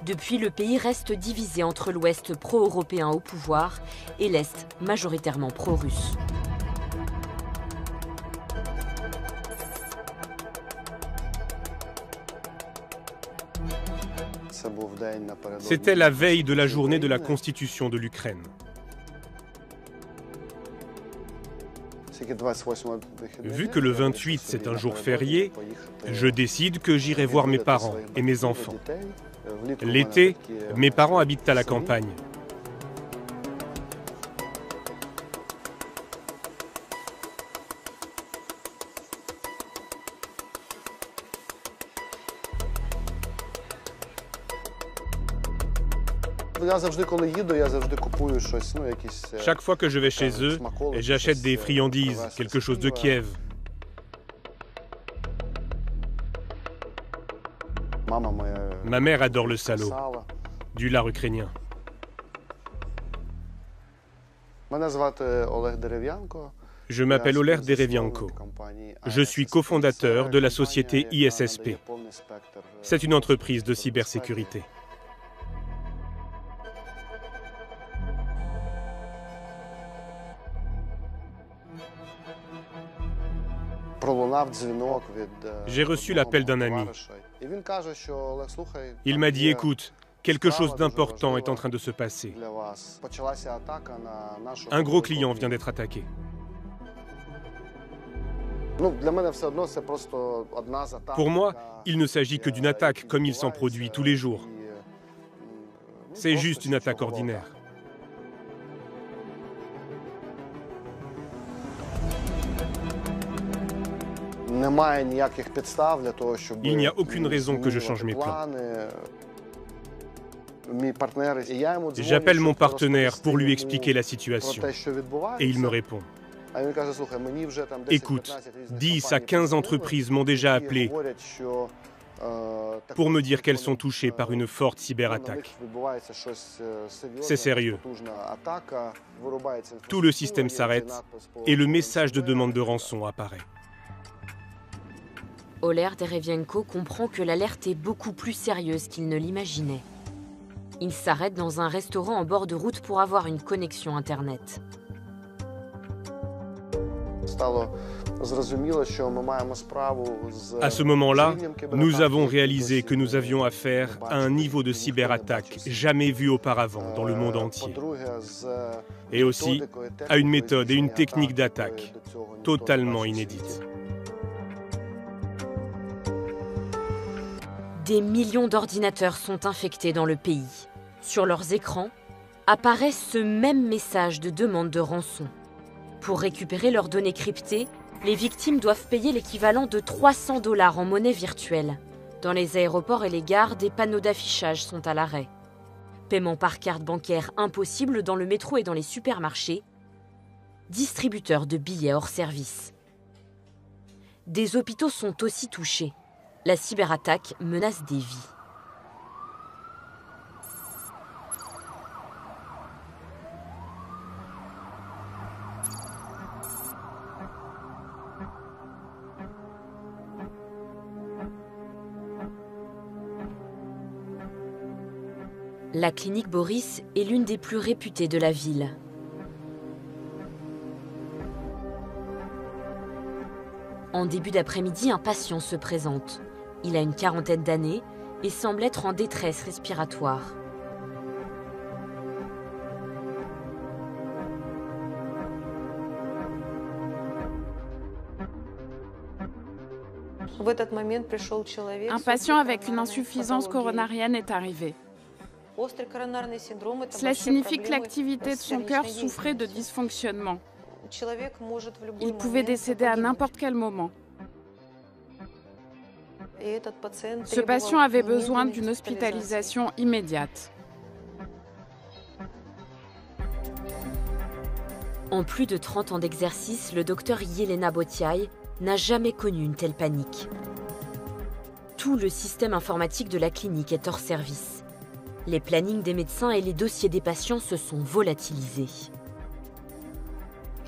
Depuis, le pays reste divisé entre l'Ouest pro-européen au pouvoir et l'Est majoritairement pro-russe. C'était la veille de la journée de la Constitution de l'Ukraine. Vu que le 28 c'est un jour férié, je décide que j'irai voir mes parents et mes enfants. L'été, mes parents habitent à la campagne. Chaque fois que je vais chez eux, j'achète des friandises, quelque chose de Kiev. Ma mère adore le salo, du lard ukrainien. Je m'appelle Oleg Derevianko. Je suis cofondateur de la société ISSP. C'est une entreprise de cybersécurité. J'ai reçu l'appel d'un ami. Il m'a dit, écoute, quelque chose d'important est en train de se passer. Un gros client vient d'être attaqué. Pour moi, il ne s'agit que d'une attaque comme il s'en produit tous les jours. C'est juste une attaque ordinaire. Il n'y a aucune raison que je change mes plans. J'appelle mon partenaire pour lui expliquer la situation. Et il me répond. Écoute, 10 à 15 entreprises m'ont déjà appelé pour me dire qu'elles sont touchées par une forte cyberattaque. C'est sérieux. Tout le système s'arrête et le message de demande de rançon apparaît. Oler Derevienko comprend que l'alerte est beaucoup plus sérieuse qu'il ne l'imaginait. Il s'arrête dans un restaurant en bord de route pour avoir une connexion Internet. À ce moment-là, nous avons réalisé que nous avions affaire à un niveau de cyberattaque jamais vu auparavant dans le monde entier. Et aussi à une méthode et une technique d'attaque totalement inédites. Des millions d'ordinateurs sont infectés dans le pays. Sur leurs écrans apparaît ce même message de demande de rançon. Pour récupérer leurs données cryptées, les victimes doivent payer l'équivalent de 300 $ en monnaie virtuelle. Dans les aéroports et les gares, des panneaux d'affichage sont à l'arrêt. Paiement par carte bancaire impossible dans le métro et dans les supermarchés. Distributeurs de billets hors service. Des hôpitaux sont aussi touchés. La cyberattaque menace des vies. La clinique Boris est l'une des plus réputées de la ville. En début d'après-midi, un patient se présente. Il a une quarantaine d'années et semble être en détresse respiratoire. Un patient avec une insuffisance coronarienne est arrivé. Cela signifie que l'activité de son cœur souffrait de dysfonctionnement. Il pouvait décéder à n'importe quel moment. Ce patient avait besoin d'une hospitalisation immédiate. En plus de 30 ans d'exercice, le docteur Yelena Botiaï n'a jamais connu une telle panique. Tout le système informatique de la clinique est hors service. Les plannings des médecins et les dossiers des patients se sont volatilisés.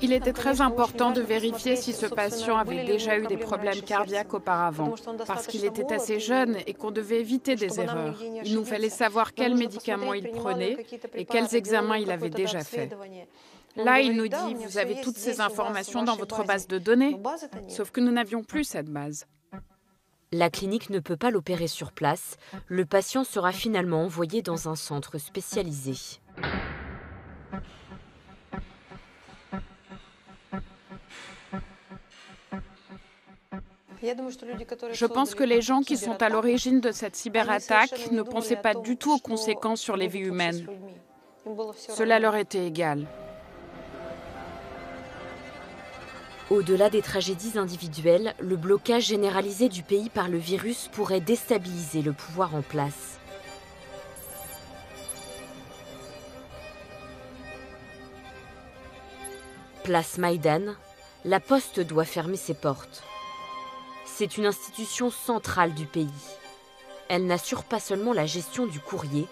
Il était très important de vérifier si ce patient avait déjà eu des problèmes cardiaques auparavant, parce qu'il était assez jeune et qu'on devait éviter des erreurs. Il nous fallait savoir quels médicaments il prenait et quels examens il avait déjà faits. Là, il nous dit « Vous avez toutes ces informations dans votre base de données », sauf que nous n'avions plus cette base. La clinique ne peut pas l'opérer sur place. Le patient sera finalement envoyé dans un centre spécialisé. Je pense que les gens qui sont à l'origine de cette cyberattaque ne pensaient pas du tout aux conséquences sur les vies humaines. Cela leur était égal. Au-delà des tragédies individuelles, le blocage généralisé du pays par le virus pourrait déstabiliser le pouvoir en place. Place Maïdan, la Poste doit fermer ses portes. C'est une institution centrale du pays. Elle n'assure pas seulement la gestion du courrier,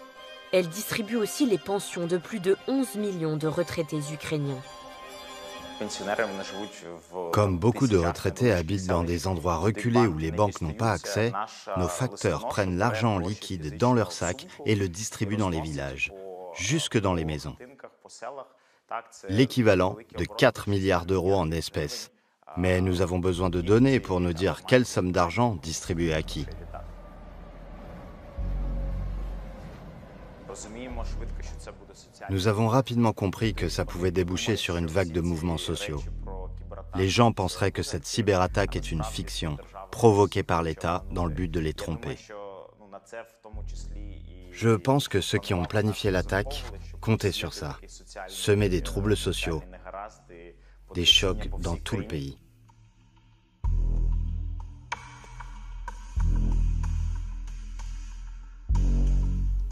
elle distribue aussi les pensions de plus de 11 millions de retraités ukrainiens. Comme beaucoup de retraités habitent dans des endroits reculés où les banques n'ont pas accès, nos facteurs prennent l'argent en liquide dans leur sac et le distribuent dans les villages, jusque dans les maisons. L'équivalent de 4 milliards d'euros en espèces. Mais nous avons besoin de données pour nous dire quelle somme d'argent distribuer à qui. Nous avons rapidement compris que ça pouvait déboucher sur une vague de mouvements sociaux. Les gens penseraient que cette cyberattaque est une fiction, provoquée par l'État dans le but de les tromper. Je pense que ceux qui ont planifié l'attaque comptaient sur ça, semer des troubles sociaux, des chocs dans tout le pays.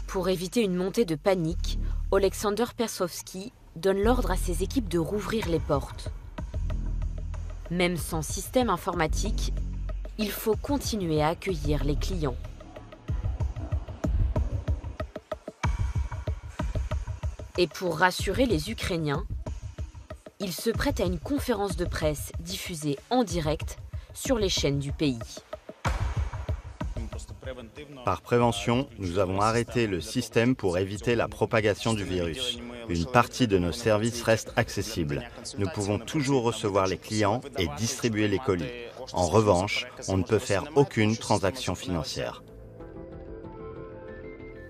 Pour éviter une montée de panique, Aleksander Persowski donne l'ordre à ses équipes de rouvrir les portes. Même sans système informatique, il faut continuer à accueillir les clients. Et pour rassurer les Ukrainiens, il se prête à une conférence de presse diffusée en direct sur les chaînes du pays. Par prévention, nous avons arrêté le système pour éviter la propagation du virus. Une partie de nos services reste accessible. Nous pouvons toujours recevoir les clients et distribuer les colis. En revanche, on ne peut faire aucune transaction financière.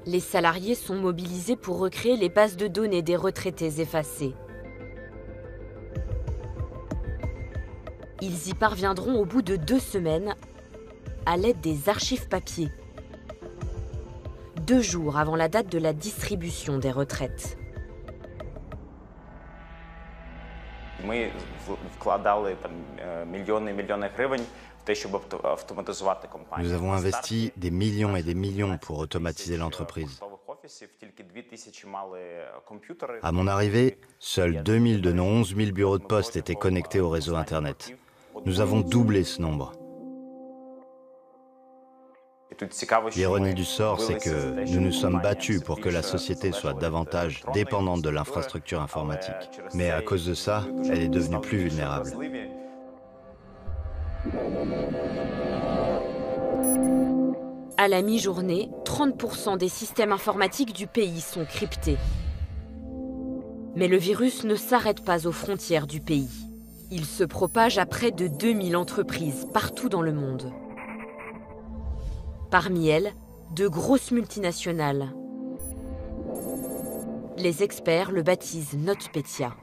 Les salariés sont mobilisés pour recréer les bases de données des retraités effacés. Ils y parviendront au bout de 2 semaines à l'aide des archives papier. 2 jours avant la date de la distribution des retraites. Nous avons investi des millions et des millions pour automatiser l'entreprise. À mon arrivée, seuls 2000 de nos 11 000 bureaux de poste étaient connectés au réseau Internet. Nous avons doublé ce nombre. L'ironie du sort, c'est que nous nous sommes battus pour que la société soit davantage dépendante de l'infrastructure informatique. Mais à cause de ça, elle est devenue plus vulnérable. À la mi-journée, 30% des systèmes informatiques du pays sont cryptés. Mais le virus ne s'arrête pas aux frontières du pays. Il se propage à près de 2000 entreprises partout dans le monde. Parmi elles, de grosses multinationales. Les experts le baptisent NotPetya.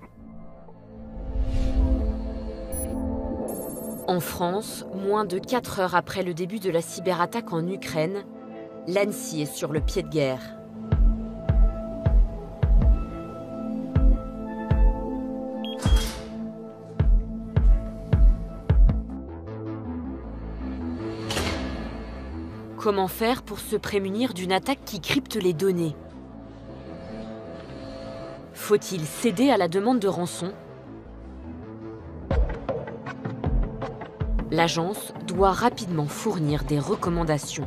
En France, moins de 4 heures après le début de la cyberattaque en Ukraine, l'ANSSI est sur le pied de guerre. Comment faire pour se prémunir d'une attaque qui crypte les données? Faut-il céder à la demande de rançon? L'agence doit rapidement fournir des recommandations.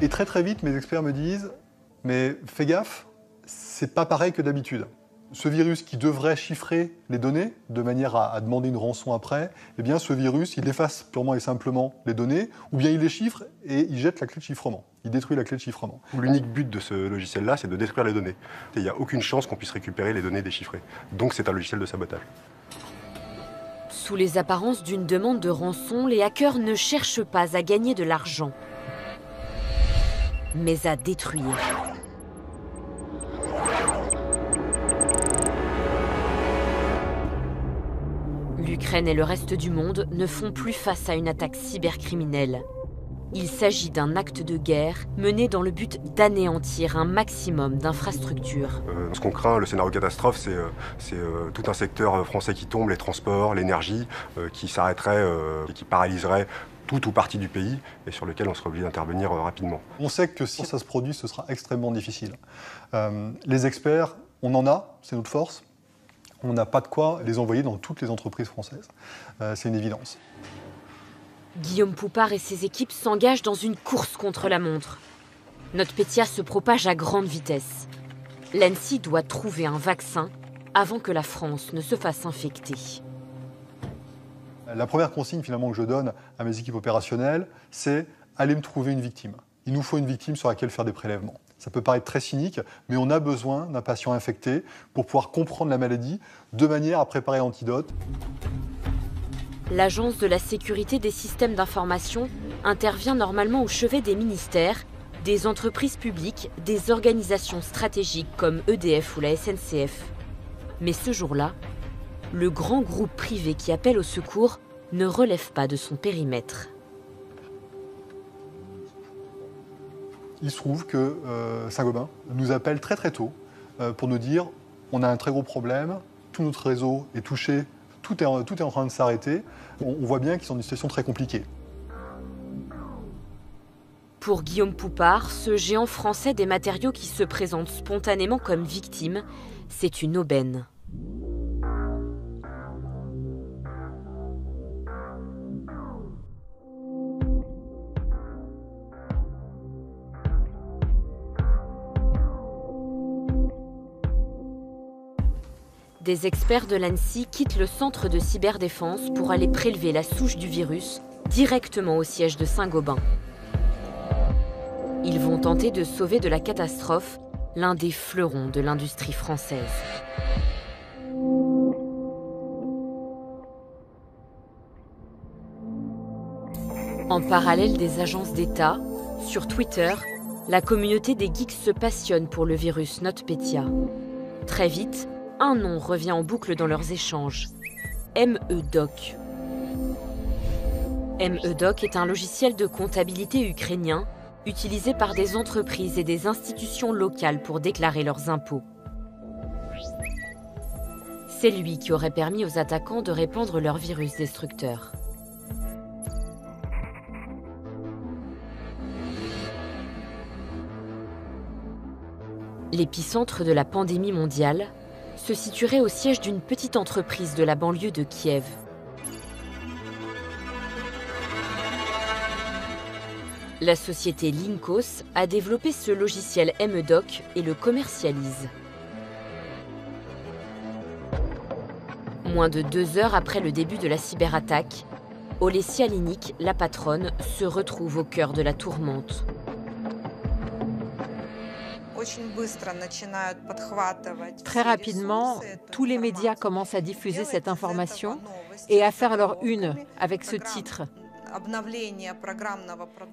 Et très vite, mes experts me disent « mais fais gaffe, c'est pas pareil que d'habitude ». Ce virus qui devrait chiffrer les données de manière à demander une rançon après, eh bien ce virus, il efface purement et simplement les données, ou bien il les chiffre et il jette la clé de chiffrement. Il détruit la clé de chiffrement. L'unique but de ce logiciel-là, c'est de détruire les données. Il n'y a aucune chance qu'on puisse récupérer les données déchiffrées. Donc c'est un logiciel de sabotage. Sous les apparences d'une demande de rançon, les hackers ne cherchent pas à gagner de l'argent, mais à détruire. L'Ukraine et le reste du monde ne font plus face à une attaque cybercriminelle. Il s'agit d'un acte de guerre mené dans le but d'anéantir un maximum d'infrastructures. Ce qu'on craint, le scénario catastrophe, c'est tout un secteur français qui tombe, les transports, l'énergie, qui s'arrêterait et qui paralyserait tout ou partie du pays et sur lequel on serait obligé d'intervenir rapidement. On sait que si ça se produit, ce sera extrêmement difficile. Les experts, on en a, c'est notre force. On n'a pas de quoi les envoyer dans toutes les entreprises françaises. C'est une évidence. Guillaume Poupard et ses équipes s'engagent dans une course contre la montre. NotPetya se propage à grande vitesse. L'ANSSI doit trouver un vaccin avant que la France ne se fasse infecter. La première consigne finalement que je donne à mes équipes opérationnelles, c'est aller me trouver une victime. Il nous faut une victime sur laquelle faire des prélèvements. Ça peut paraître très cynique, mais on a besoin d'un patient infecté pour pouvoir comprendre la maladie de manière à préparer l'antidote. L'Agence de la sécurité des systèmes d'information intervient normalement au chevet des ministères, des entreprises publiques, des organisations stratégiques comme EDF ou la SNCF. Mais ce jour-là, le grand groupe privé qui appelle au secours ne relève pas de son périmètre. Il se trouve que Saint-Gobain nous appelle très tôt pour nous dire on a un très gros problème, tout notre réseau est touché, tout est en train de s'arrêter. On voit bien qu'ils sont dans une situation très compliquée. Pour Guillaume Poupard, ce géant français des matériaux qui se présente spontanément comme victime, c'est une aubaine. Des experts de l'ANSSI quittent le centre de cyberdéfense pour aller prélever la souche du virus directement au siège de Saint-Gobain. Ils vont tenter de sauver de la catastrophe l'un des fleurons de l'industrie française. En parallèle des agences d'État, sur Twitter, la communauté des geeks se passionne pour le virus NotPetya. Très vite, un nom revient en boucle dans leurs échanges, MEDOC. MEDOC est un logiciel de comptabilité ukrainien utilisé par des entreprises et des institutions locales pour déclarer leurs impôts. C'est lui qui aurait permis aux attaquants de répandre leur virus destructeur. L'épicentre de la pandémie mondiale se situerait au siège d'une petite entreprise de la banlieue de Kiev. La société Linkos a développé ce logiciel MEDOC et le commercialise. Moins de 2 heures après le début de la cyberattaque, Olesya Linik, la patronne, se retrouve au cœur de la tourmente. Très rapidement, tous les médias commencent à diffuser cette information et à faire leur une avec ce titre.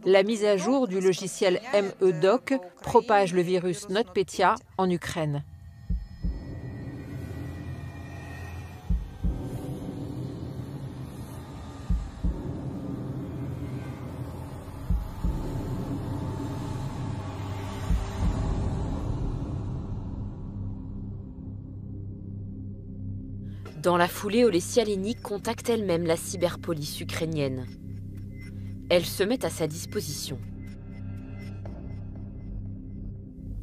La mise à jour du logiciel MEDOC propage le virus NotPetya en Ukraine. Dans la foulée, Olesya Linik contacte elle-même la cyberpolice ukrainienne. Elle se met à sa disposition.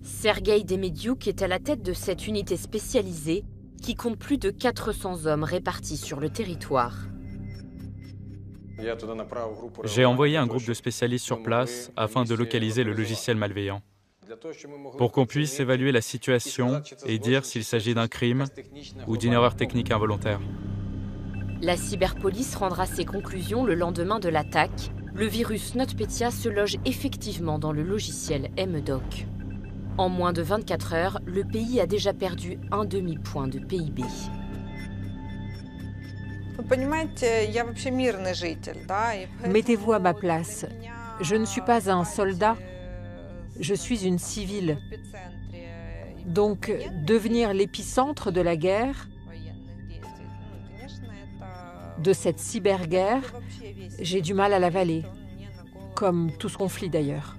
Sergueï Demediuk est à la tête de cette unité spécialisée qui compte plus de 400 hommes répartis sur le territoire. J'ai envoyé un groupe de spécialistes sur place afin de localiser le logiciel malveillant, pour qu'on puisse évaluer la situation et dire s'il s'agit d'un crime ou d'une erreur technique involontaire. La cyberpolice rendra ses conclusions le lendemain de l'attaque. Le virus NotPetya se loge effectivement dans le logiciel MEDOC. En moins de 24 heures, le pays a déjà perdu un demi-point de PIB. Mettez-vous à ma place. Je ne suis pas un soldat, je suis une civile. Donc, devenir l'épicentre de la guerre, de cette cyberguerre, j'ai du mal à l'avaler, comme tout ce conflit d'ailleurs.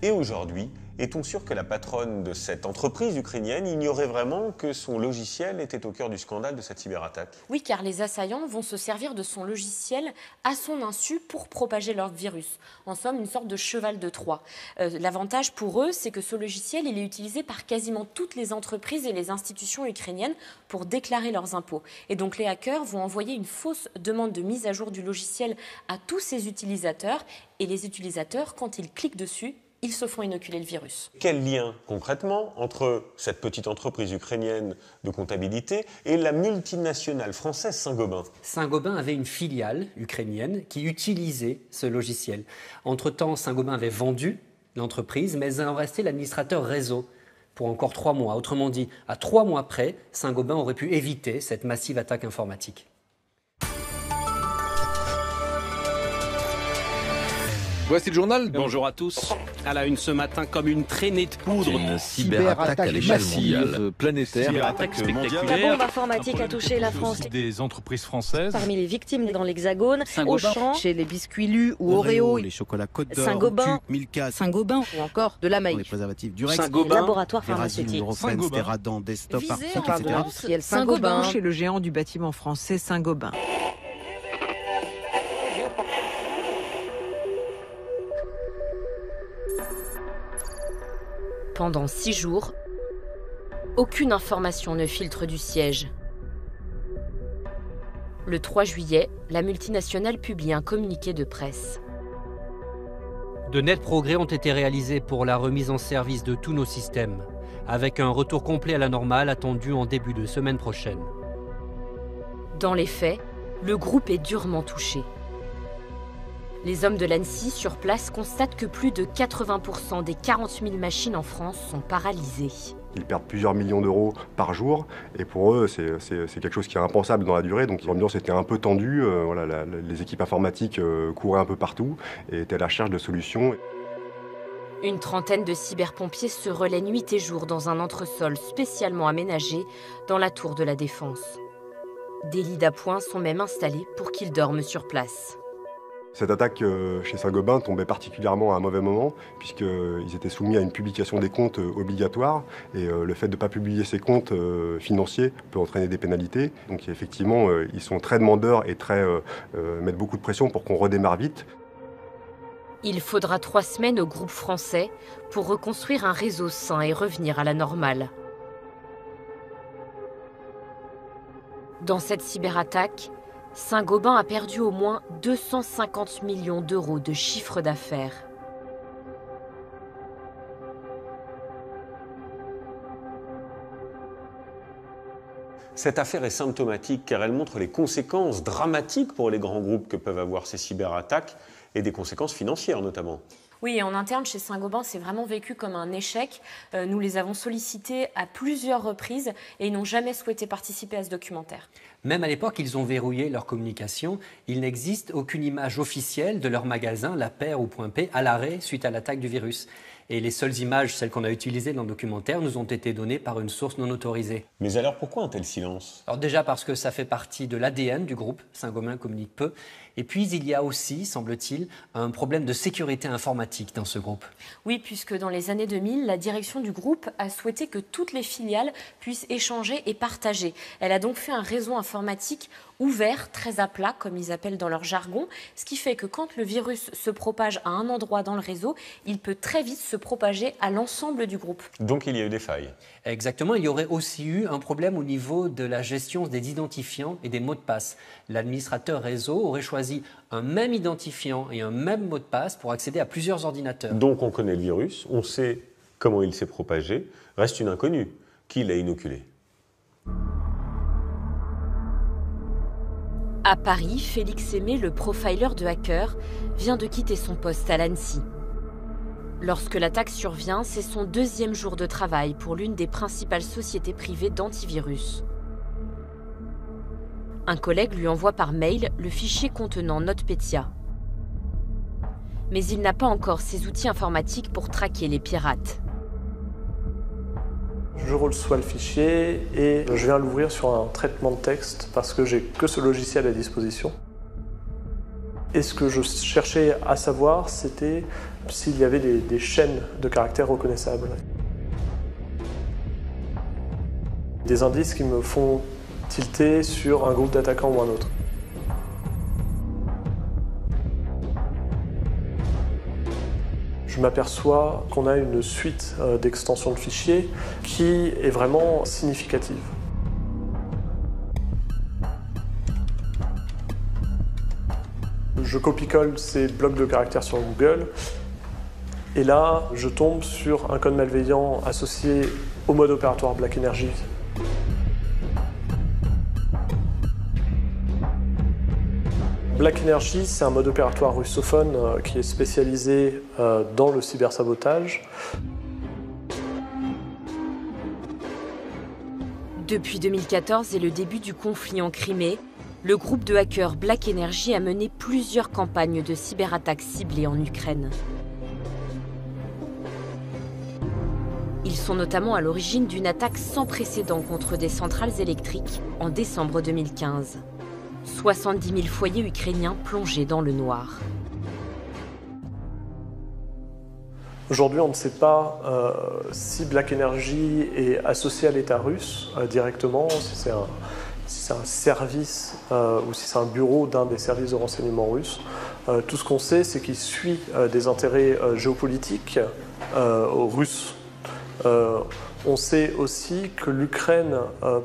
Et aujourd'hui, est-on sûr que la patronne de cette entreprise ukrainienne ignorait vraiment que son logiciel était au cœur du scandale de cette cyberattaque? Oui, car les assaillants vont se servir de son logiciel à son insu pour propager leur virus. En somme, une sorte de cheval de Troie. L'avantage pour eux, c'est que ce logiciel, il est utilisé par quasiment toutes les entreprises et les institutions ukrainiennes pour déclarer leurs impôts. Et donc les hackers vont envoyer une fausse demande de mise à jour du logiciel à tous ces utilisateurs. Et les utilisateurs, quand ils cliquent dessus, ils se font inoculer le virus. Quel lien, concrètement, entre cette petite entreprise ukrainienne de comptabilité et la multinationale française Saint-Gobain? Saint-Gobain avait une filiale ukrainienne qui utilisait ce logiciel. Entre-temps, Saint-Gobain avait vendu l'entreprise, mais il en restait l'administrateur réseau pour encore 3 mois. Autrement dit, à 3 mois près, Saint-Gobain aurait pu éviter cette massive attaque informatique. Voici le journal. Bonjour à tous. À la une ce matin, comme une traînée de poudre. Une cyberattaque à l'échelle mondiale, planétaire. Cyberattaque spectaculaire. La bombe informatique a touché la France. Des entreprises françaises. Parmi les victimes dans l'Hexagone, Auchan, chez les biscuits Lu ou Oreo, les chocolats Côte d'Or, Saint-Gobain, Milka, Saint-Gobain ou encore de la Maïf. Les préservatifs Durex, Saint-Gobain, laboratoire pharmaceutique. Steradan, Desktop, Visé par de l'industriel Saint-Gobain, chez le géant du bâtiment français Saint-Gobain. Pendant 6 jours, aucune information ne filtre du siège. Le 3 juillet, la multinationale publie un communiqué de presse. De nets progrès ont été réalisés pour la remise en service de tous nos systèmes, avec un retour complet à la normale attendu en début de semaine prochaine. Dans les faits, le groupe est durement touché. Les hommes de l'ANSSI sur place constatent que plus de 80% des 40 000 machines en France sont paralysées. Ils perdent plusieurs millions d'euros par jour et pour eux c'est quelque chose qui est impensable dans la durée. Donc l'ambiance était un peu tendue, voilà, les équipes informatiques couraient un peu partout et étaient à la recherche de solutions. Une trentaine de cyberpompiers se relaient nuit et jour dans un entresol spécialement aménagé dans la tour de la Défense. Des lits d'appoint sont même installés pour qu'ils dorment sur place. Cette attaque chez Saint-Gobain tombait particulièrement à un mauvais moment, puisqu'ils étaient soumis à une publication des comptes obligatoire, et le fait de ne pas publier ces comptes financiers peut entraîner des pénalités. Donc effectivement, ils sont très demandeurs et mettent beaucoup de pression pour qu'on redémarre vite. Il faudra 3 semaines au groupe français pour reconstruire un réseau sain et revenir à la normale. Dans cette cyberattaque, Saint-Gobain a perdu au moins 250 millions d'euros de chiffre d'affaires. Cette affaire est symptomatique car elle montre les conséquences dramatiques pour les grands groupes que peuvent avoir ces cyberattaques et des conséquences financières notamment. Oui, et en interne, chez Saint-Gobain, c'est vraiment vécu comme un échec. Nous les avons sollicités à plusieurs reprises et ils n'ont jamais souhaité participer à ce documentaire. Même à l'époque, ils ont verrouillé leur communication. Il n'existe aucune image officielle de leur magasin, La Paire ou Point P, à l'arrêt suite à l'attaque du virus. Et les seules images, celles qu'on a utilisées dans le documentaire, nous ont été données par une source non autorisée. Mais alors pourquoi un tel silence? Alors déjà parce que ça fait partie de l'ADN du groupe, Saint-Gobain communique peu. Et puis il y a aussi, semble-t-il, un problème de sécurité informatique dans ce groupe. Oui, puisque dans les années 2000, la direction du groupe a souhaité que toutes les filiales puissent échanger et partager. Elle a donc fait un réseau informatique ouvert, très à plat, comme ils appellent dans leur jargon, ce qui fait que quand le virus se propage à un endroit dans le réseau, il peut très vite se propager à l'ensemble du groupe. Donc il y a eu des failles. Exactement, il y aurait aussi eu un problème au niveau de la gestion des identifiants et des mots de passe. L'administrateur réseau aurait choisi un même identifiant et un même mot de passe pour accéder à plusieurs ordinateurs. Donc on connaît le virus, on sait comment il s'est propagé, reste une inconnue. Qui l'a inoculé? À Paris, Félix Aimé, le profiler de hackers, vient de quitter son poste à l'ANSSI. Lorsque l'attaque survient, c'est son 2e jour de travail pour l'une des principales sociétés privées d'antivirus. Un collègue lui envoie par mail le fichier contenant NotPetya. Mais il n'a pas encore ses outils informatiques pour traquer les pirates. Je reçois le fichier et je viens l'ouvrir sur un traitement de texte parce que j'ai que ce logiciel à disposition. Et ce que je cherchais à savoir, c'était s'il y avait des chaînes de caractères reconnaissables. Des indices qui me font tilter sur un groupe d'attaquants ou un autre. Je m'aperçois qu'on a une suite d'extensions de fichiers qui est vraiment significative. Je copie-colle ces blocs de caractères sur Google et là, je tombe sur un code malveillant associé au mode opératoire Black Energy. Black Energy, c'est un mode opératoire russophone qui est spécialisé dans le cybersabotage. Depuis 2014 et le début du conflit en Crimée, le groupe de hackers Black Energy a mené plusieurs campagnes de cyberattaques ciblées en Ukraine. Ils sont notamment à l'origine d'une attaque sans précédent contre des centrales électriques en décembre 2015. 70 000 foyers ukrainiens plongés dans le noir. Aujourd'hui, on ne sait pas si Black Energy est associé à l'État russe directement, si c'est un service ou si c'est un bureau d'un des services de renseignement russes. Tout ce qu'on sait, c'est qu'il suit des intérêts géopolitiques russes On sait aussi que l'Ukraine,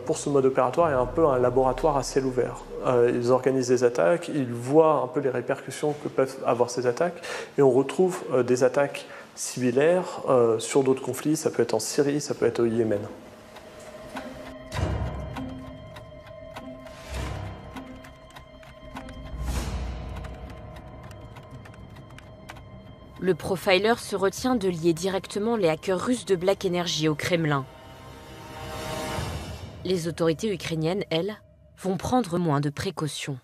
pour ce mode opératoire, est un peu un laboratoire à ciel ouvert. Ils organisent des attaques, ils voient un peu les répercussions que peuvent avoir ces attaques, et on retrouve des attaques similaires sur d'autres conflits. Ça peut être en Syrie, ça peut être au Yémen. Le profiler se retient de lier directement les hackers russes de Black Energy au Kremlin. Les autorités ukrainiennes, elles, vont prendre moins de précautions.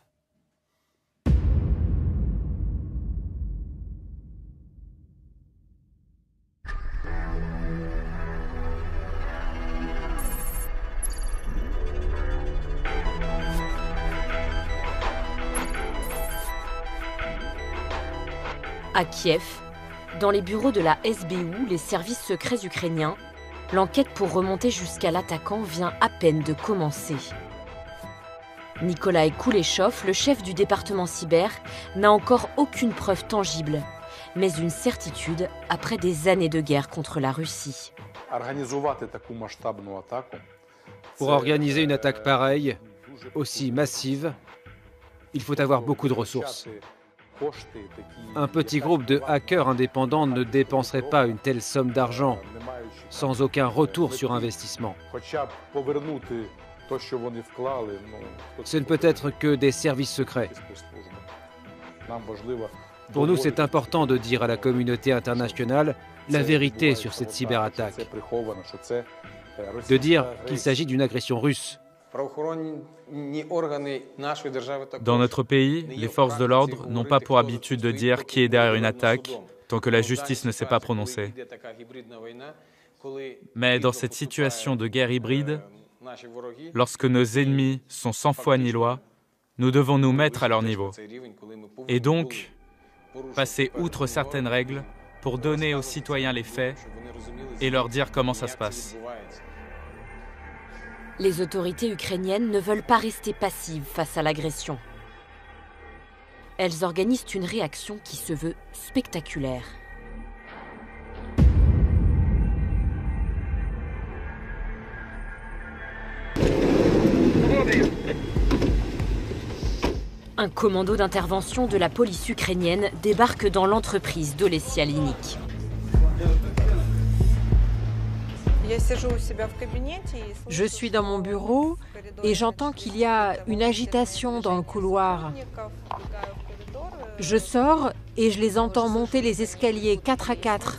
À Kiev, dans les bureaux de la SBU, les services secrets ukrainiens, l'enquête pour remonter jusqu'à l'attaquant vient à peine de commencer. Nikolai Kuleshov, le chef du département cyber, n'a encore aucune preuve tangible, mais une certitude après des années de guerre contre la Russie. Pour organiser une attaque pareille, aussi massive, il faut avoir beaucoup de ressources. Un petit groupe de hackers indépendants ne dépenserait pas une telle somme d'argent sans aucun retour sur investissement. Ce ne peut être que des services secrets. Pour nous, c'est important de dire à la communauté internationale la vérité sur cette cyberattaque. De dire qu'il s'agit d'une agression russe. Dans notre pays, les forces de l'ordre n'ont pas pour habitude de dire qui est derrière une attaque tant que la justice ne s'est pas prononcée. Mais dans cette situation de guerre hybride, lorsque nos ennemis sont sans foi ni loi, nous devons nous mettre à leur niveau. Et donc, passer outre certaines règles pour donner aux citoyens les faits et leur dire comment ça se passe. Les autorités ukrainiennes ne veulent pas rester passives face à l'agression. Elles organisent une réaction qui se veut spectaculaire. Un commando d'intervention de la police ukrainienne débarque dans l'entreprise d'Olesya Linik. Je suis dans mon bureau et j'entends qu'il y a une agitation dans le couloir. Je sors et je les entends monter les escaliers 4 à 4.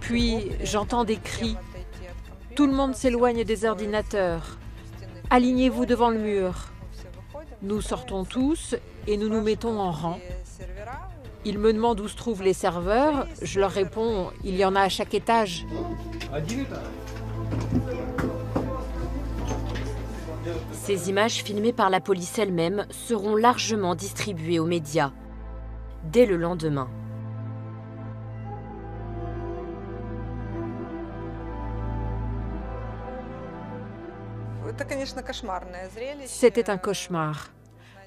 Puis j'entends des cris. Tout le monde s'éloigne des ordinateurs. Alignez-vous devant le mur. Nous sortons tous et nous nous mettons en rang. Ils me demandent où se trouvent les serveurs. Je leur réponds, il y en a à chaque étage. Ces images filmées par la police elle-même seront largement distribuées aux médias dès le lendemain. C'était un cauchemar.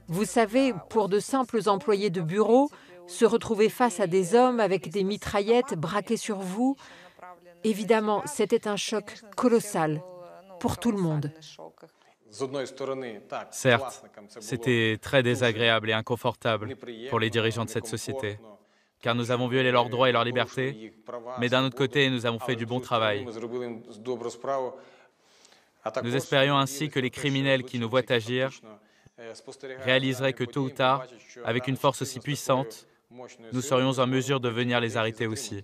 Vous savez, pour de simples employés de bureau, se retrouver face à des hommes avec des mitraillettes braquées sur vous, évidemment, c'était un choc colossal pour tout le monde. Certes, c'était très désagréable et inconfortable pour les dirigeants de cette société, car nous avons violé leurs droits et leurs libertés, mais d'un autre côté, nous avons fait du bon travail. Nous espérions ainsi que les criminels qui nous voient agir réaliseraient que tôt ou tard, avec une force aussi puissante, nous serions en mesure de venir les arrêter aussi.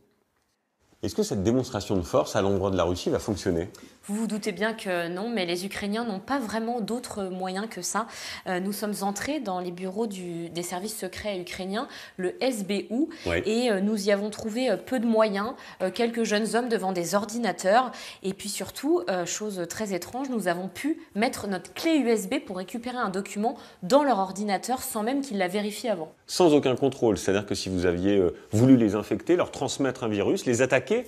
Est-ce que cette démonstration de force à l'endroit de la Russie va fonctionner ? Vous vous doutez bien que non, mais les Ukrainiens n'ont pas vraiment d'autres moyens que ça. Nous sommes entrés dans les bureaux des services secrets ukrainiens, le SBU, et nous y avons trouvé peu de moyens, quelques jeunes hommes devant des ordinateurs. Et puis surtout, chose très étrange, nous avons pu mettre notre clé USB pour récupérer un document dans leur ordinateur sans même qu'ils la vérifient avant. Sans aucun contrôle, c'est-à-dire que si vous aviez voulu les infecter, leur transmettre un virus, les attaquer,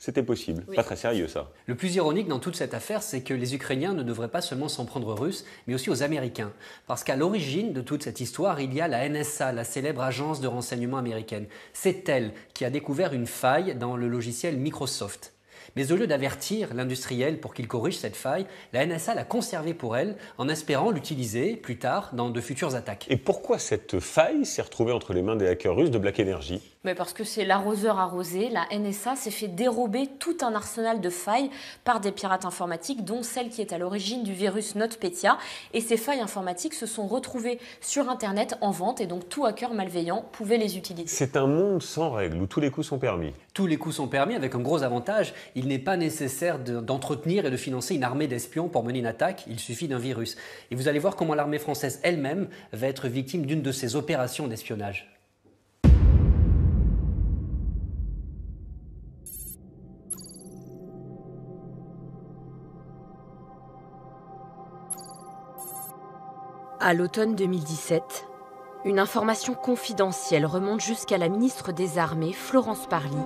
C'était possible. Oui. Pas très sérieux, ça. Le plus ironique dans toute cette affaire, c'est que les Ukrainiens ne devraient pas seulement s'en prendre aux Russes, mais aussi aux Américains. Parce qu'à l'origine de toute cette histoire, il y a la NSA, la célèbre agence de renseignement américaine. C'est elle qui a découvert une faille dans le logiciel Microsoft. Mais au lieu d'avertir l'industriel pour qu'il corrige cette faille, la NSA l'a conservée pour elle en espérant l'utiliser plus tard dans de futures attaques. Et pourquoi cette faille s'est retrouvée entre les mains des hackers russes de Black Energy? Mais parce que c'est l'arroseur arrosé, la NSA s'est fait dérober tout un arsenal de failles par des pirates informatiques, dont celle qui est à l'origine du virus NotPetya. Et ces failles informatiques se sont retrouvées sur Internet en vente, et donc tout hacker malveillant pouvait les utiliser. C'est un monde sans règles, où tous les coups sont permis. Tous les coups sont permis, avec un gros avantage. Il n'est pas nécessaire d'entretenir et de financer une armée d'espions pour mener une attaque, il suffit d'un virus. Et vous allez voir comment l'armée française elle-même va être victime d'une de ces opérations d'espionnage. À l'automne 2017, une information confidentielle remonte jusqu'à la ministre des Armées, Florence Parly,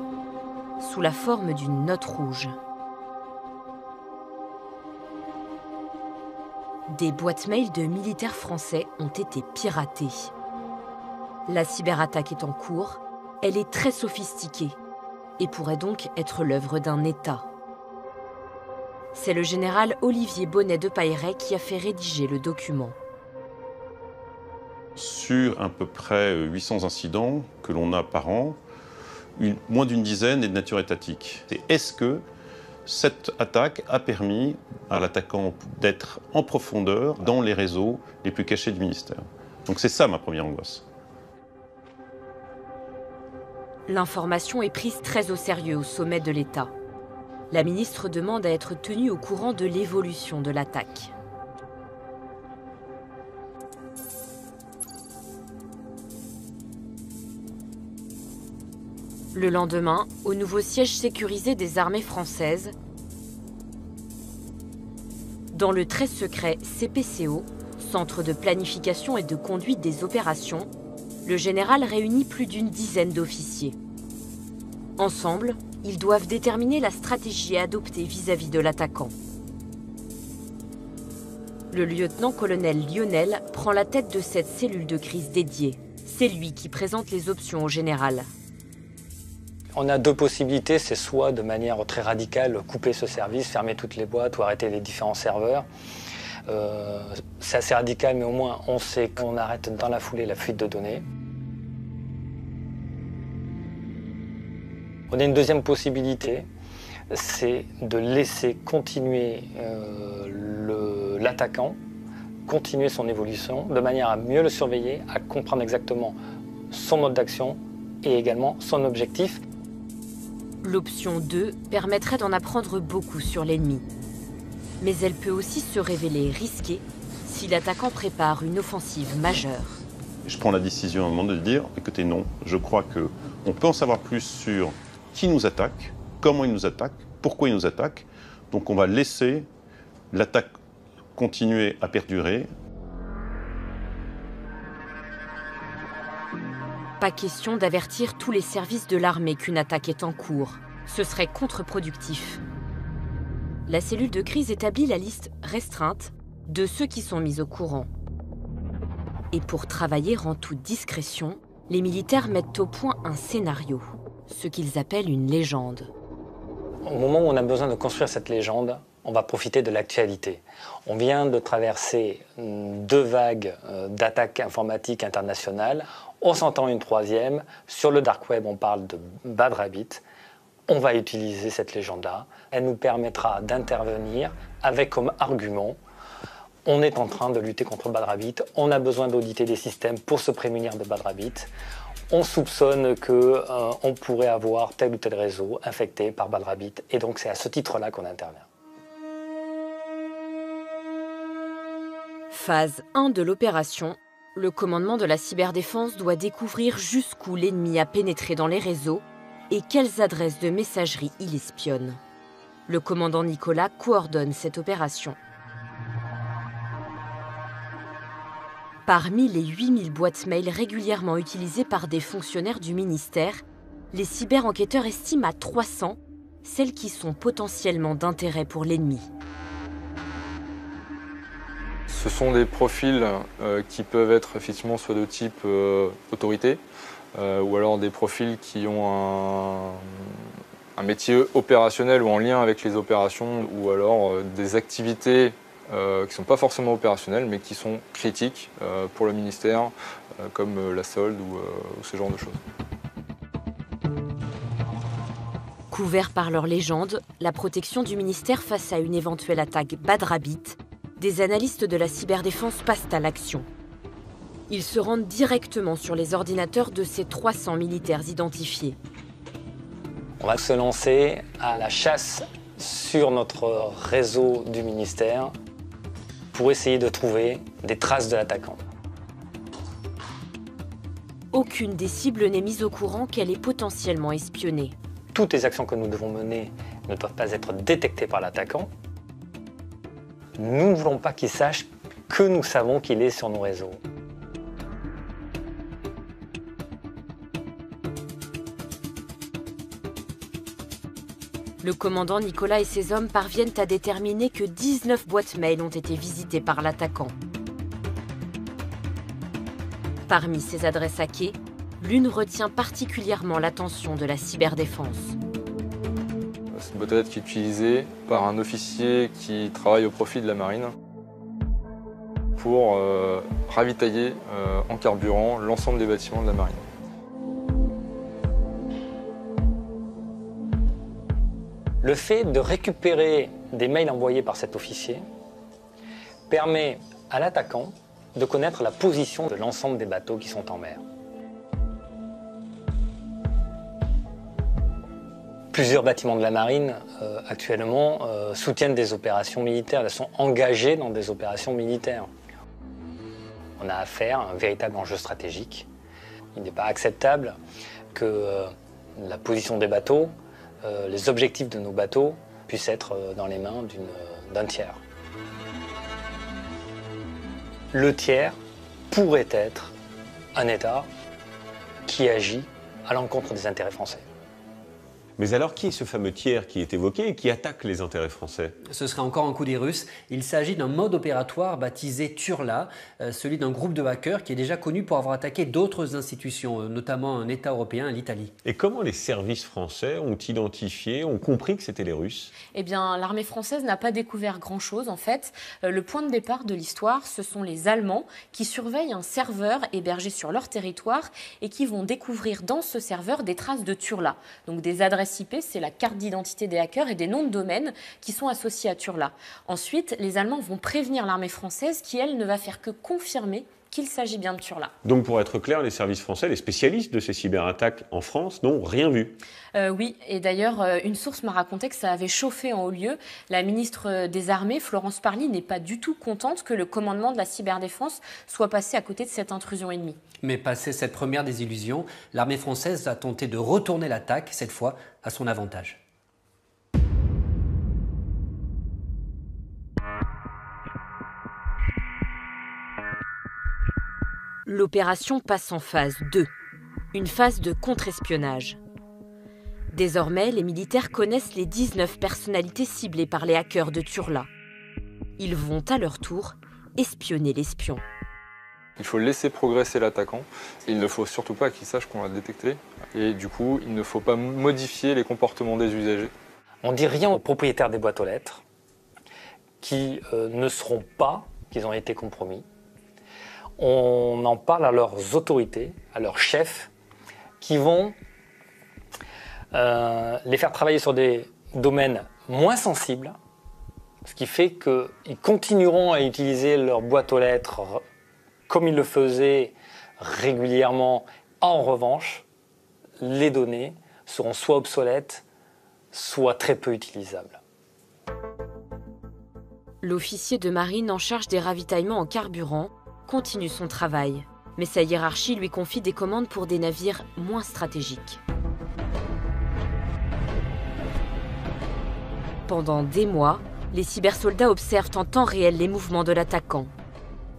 sous la forme d'une note rouge. Des boîtes mail de militaires français ont été piratées. La cyberattaque est en cours, elle est très sophistiquée et pourrait donc être l'œuvre d'un État. C'est le général Olivier Bonnet de Pailleret qui a fait rédiger le document. Sur à peu près 800 incidents que l'on a par an, moins d'une dizaine est de nature étatique. Est-ce que cette attaque a permis à l'attaquant d'être en profondeur dans les réseaux les plus cachés du ministère? Donc c'est ça ma première angoisse. L'information est prise très au sérieux au sommet de l'État. La ministre demande à être tenue au courant de l'évolution de l'attaque. Le lendemain, au nouveau siège sécurisé des armées françaises, dans le très secret CPCO, Centre de planification et de conduite des opérations, le général réunit plus d'une dizaine d'officiers. Ensemble, ils doivent déterminer la stratégie à adopter vis-à-vis de l'attaquant. Le lieutenant-colonel Lionel prend la tête de cette cellule de crise dédiée. C'est lui qui présente les options au général. On a deux possibilités, c'est soit de manière très radicale couper ce service, fermer toutes les boîtes ou arrêter les différents serveurs. C'est assez radical, mais au moins on sait qu'on arrête dans la foulée la fuite de données. On a une deuxième possibilité, c'est de laisser continuer l'attaquant, continuer son évolution, de manière à mieux le surveiller, à comprendre exactement son mode d'action et également son objectif. L'option 2 permettrait d'en apprendre beaucoup sur l'ennemi. Mais elle peut aussi se révéler risquée si l'attaquant prépare une offensive majeure. Je prends la décision à un moment de dire, écoutez, non, je crois qu'on peut en savoir plus sur qui nous attaque, comment il nous attaque, pourquoi il nous attaque. Donc on va laisser l'attaque continuer à perdurer. Pas question d'avertir tous les services de l'armée qu'une attaque est en cours. Ce serait contre-productif. La cellule de crise établit la liste restreinte de ceux qui sont mis au courant. Et pour travailler en toute discrétion, les militaires mettent au point un scénario, ce qu'ils appellent une légende. Au moment où on a besoin de construire cette légende, on va profiter de l'actualité. On vient de traverser 2 vagues d'attaques informatiques internationales. On s'entend une 3e. Sur le dark web, on parle de Bad Rabbit. On va utiliser cette légende-là. Elle nous permettra d'intervenir avec comme argument on est en train de lutter contre Bad Rabbit. On a besoin d'auditer des systèmes pour se prémunir de Bad Rabbit. On soupçonne qu'on pourrait avoir tel ou tel réseau infecté par Bad Rabbit. Et donc c'est à ce titre-là qu'on intervient. Phase 1 de l'opération. Le commandement de la cyberdéfense doit découvrir jusqu'où l'ennemi a pénétré dans les réseaux et quelles adresses de messagerie il espionne. Le commandant Nicolas coordonne cette opération. Parmi les 8000 boîtes mail régulièrement utilisées par des fonctionnaires du ministère, les cyber-enquêteurs estiment à 300 celles qui sont potentiellement d'intérêt pour l'ennemi. Ce sont des profils qui peuvent être effectivement soit de type autorité, ou alors des profils qui ont un métier opérationnel ou en lien avec les opérations, ou alors des activités qui ne sont pas forcément opérationnelles, mais qui sont critiques pour le ministère, comme la solde ou ce genre de choses. Couverts par leur légende, la protection du ministère face à une éventuelle attaque Bad Rabbit, des analystes de la cyberdéfense passent à l'action. Ils se rendent directement sur les ordinateurs de ces 300 militaires identifiés. On va se lancer à la chasse sur notre réseau du ministère pour essayer de trouver des traces de l'attaquant. Aucune des cibles n'est mise au courant qu'elle est potentiellement espionnée. Toutes les actions que nous devons mener ne doivent pas être détectées par l'attaquant. Nous ne voulons pas qu'il sache que nous savons qu'il est sur nos réseaux. Le commandant Nicolas et ses hommes parviennent à déterminer que 19 boîtes mail ont été visitées par l'attaquant. Parmi ces adresses hackées, l'une retient particulièrement l'attention de la cyberdéfense. C'est une boîte aux lettres qui est utilisée par un officier qui travaille au profit de la marine pour ravitailler en carburant l'ensemble des bâtiments de la marine. Le fait de récupérer des mails envoyés par cet officier permet à l'attaquant de connaître la position de l'ensemble des bateaux qui sont en mer. Plusieurs bâtiments de la marine actuellement soutiennent des opérations militaires, elles sont engagées dans des opérations militaires. On a affaire à un véritable enjeu stratégique. Il n'est pas acceptable que la position des bateaux, les objectifs de nos bateaux puissent être dans les mains d'un tiers. Le tiers pourrait être un État qui agit à l'encontre des intérêts français. Mais alors, qui est ce fameux tiers qui est évoqué et qui attaque les intérêts français? Ce serait encore un coup des Russes. Il s'agit d'un mode opératoire baptisé Turla, celui d'un groupe de hackers qui est déjà connu pour avoir attaqué d'autres institutions, notamment un État européen, l'Italie. Et comment les services français ont identifié, ont compris que c'était les Russes? Eh bien, l'armée française n'a pas découvert grand-chose, en fait. Le point de départ de l'histoire, ce sont les Allemands qui surveillent un serveur hébergé sur leur territoire et qui vont découvrir dans ce serveur des traces de Turla, donc des adresses IP, c'est la carte d'identité des hackers et des noms de domaine qui sont associés à Turla. Ensuite, les Allemands vont prévenir l'armée française qui, elle, ne va faire que confirmer qu'il s'agit bien de Turla. Donc pour être clair, les services français, les spécialistes de ces cyberattaques en France n'ont rien vu. Oui, et d'ailleurs, une source m'a raconté que ça avait chauffé en haut lieu. La ministre des Armées, Florence Parly, n'est pas du tout contente que le commandement de la cyberdéfense soit passé à côté de cette intrusion ennemie. Mais passé cette première désillusion, l'armée française a tenté de retourner l'attaque, cette fois à son avantage. L'opération passe en phase 2, une phase de contre-espionnage. Désormais, les militaires connaissent les 19 personnalités ciblées par les hackers de Turla. Ils vont à leur tour espionner l'espion. Il faut laisser progresser l'attaquant. Il ne faut surtout pas qu'il sache qu'on l'a détecté. Et du coup, il ne faut pas modifier les comportements des usagers. On ne dit rien aux propriétaires des boîtes aux lettres qui ne seront pas, qu'ils ont été compromis. On en parle à leurs autorités, à leurs chefs, qui vont les faire travailler sur des domaines moins sensibles, ce qui fait qu'ils continueront à utiliser leur boîte aux lettres comme ils le faisaient régulièrement. En revanche, les données seront soit obsolètes, soit très peu utilisables. L'officier de marine en charge des ravitaillements en carburant continue son travail, mais sa hiérarchie lui confie des commandes pour des navires moins stratégiques. Pendant des mois, les cybersoldats observent en temps réel les mouvements de l'attaquant,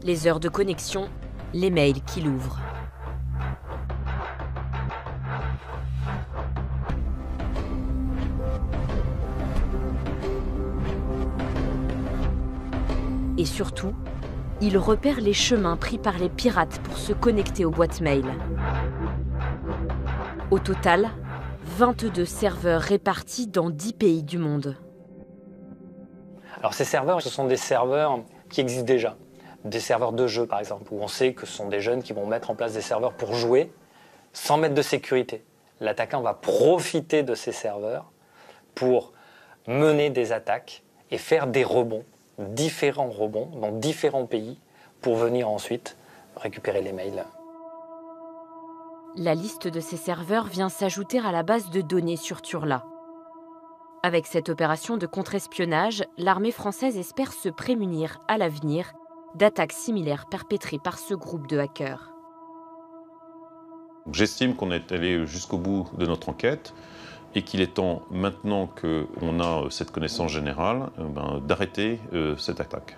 les heures de connexion, les mails qu'il ouvre. Et surtout, il repère les chemins pris par les pirates pour se connecter aux boîtes mail. Au total, 22 serveurs répartis dans 10 pays du monde. Alors ces serveurs, ce sont des serveurs qui existent déjà. Des serveurs de jeu, par exemple, où on sait que ce sont des jeunes qui vont mettre en place des serveurs pour jouer sans mettre de sécurité. L'attaquant va profiter de ces serveurs pour mener des attaques et faire des rebonds, différents rebonds dans différents pays pour venir ensuite récupérer les mails. La liste de ces serveurs vient s'ajouter à la base de données sur Turla. Avec cette opération de contre-espionnage, l'armée française espère se prémunir à l'avenir d'attaques similaires perpétrées par ce groupe de hackers. J'estime qu'on est allé jusqu'au bout de notre enquête et qu'il est temps, maintenant qu'on a cette connaissance générale, d'arrêter cette attaque.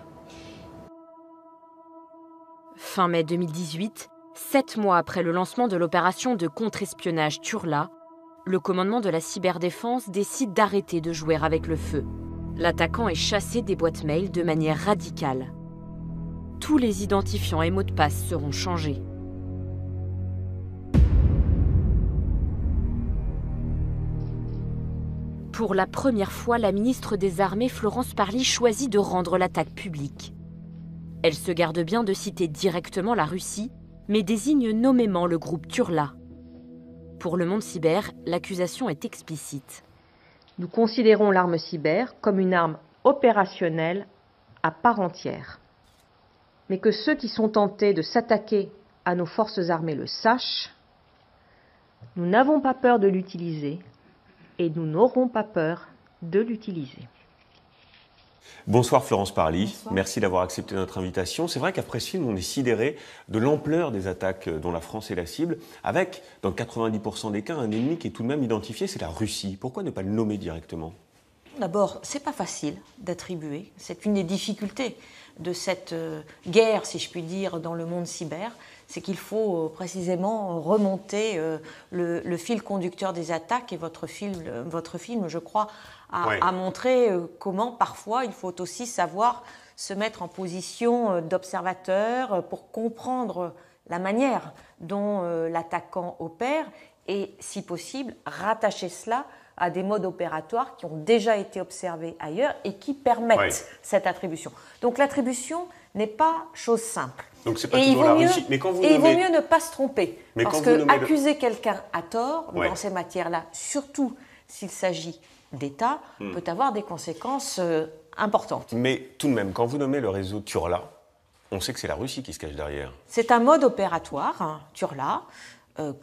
Fin mai 2018, 7 mois après le lancement de l'opération de contre-espionnage Turla, le commandement de la cyberdéfense décide d'arrêter de jouer avec le feu. L'attaquant est chassé des boîtes mail de manière radicale. Tous les identifiants et mots de passe seront changés. Pour la première fois, la ministre des Armées, Florence Parly, choisit de rendre l'attaque publique. Elle se garde bien de citer directement la Russie, mais désigne nommément le groupe Turla. Pour Le Monde Cyber, l'accusation est explicite. Nous considérons l'arme cyber comme une arme opérationnelle à part entière. Mais que ceux qui sont tentés de s'attaquer à nos forces armées le sachent, nous n'avons pas peur de l'utiliser et nous n'aurons pas peur de l'utiliser. Bonsoir Florence Parly, Bonsoir. Merci d'avoir accepté notre invitation. C'est vrai qu'après ce film, on est sidéré de l'ampleur des attaques dont la France est la cible, avec, dans 90% des cas, un ennemi qui est tout de même identifié, c'est la Russie. Pourquoi ne pas le nommer directement ? D'abord, c'est pas facile d'attribuer, c'est une des difficultés de cette guerre, si je puis dire, dans le monde cyber, c'est qu'il faut précisément remonter le fil conducteur des attaques, et votre film, je crois, a montré comment parfois il faut aussi savoir se mettre en position d'observateur pour comprendre la manière dont l'attaquant opère et, si possible, rattacher cela à des modes opératoires qui ont déjà été observés ailleurs et qui permettent cette attribution. Donc l'attribution n'est pas chose simple. Donc c'est pas toujours la Russie. Mais quand vous il vaut mieux ne pas se tromper. Mais parce que accuser quelqu'un à tort dans ces matières-là, surtout s'il s'agit d'État, peut avoir des conséquences importantes. Mais tout de même, quand vous nommez le réseau Turla, on sait que c'est la Russie qui se cache derrière. C'est un mode opératoire, Turla,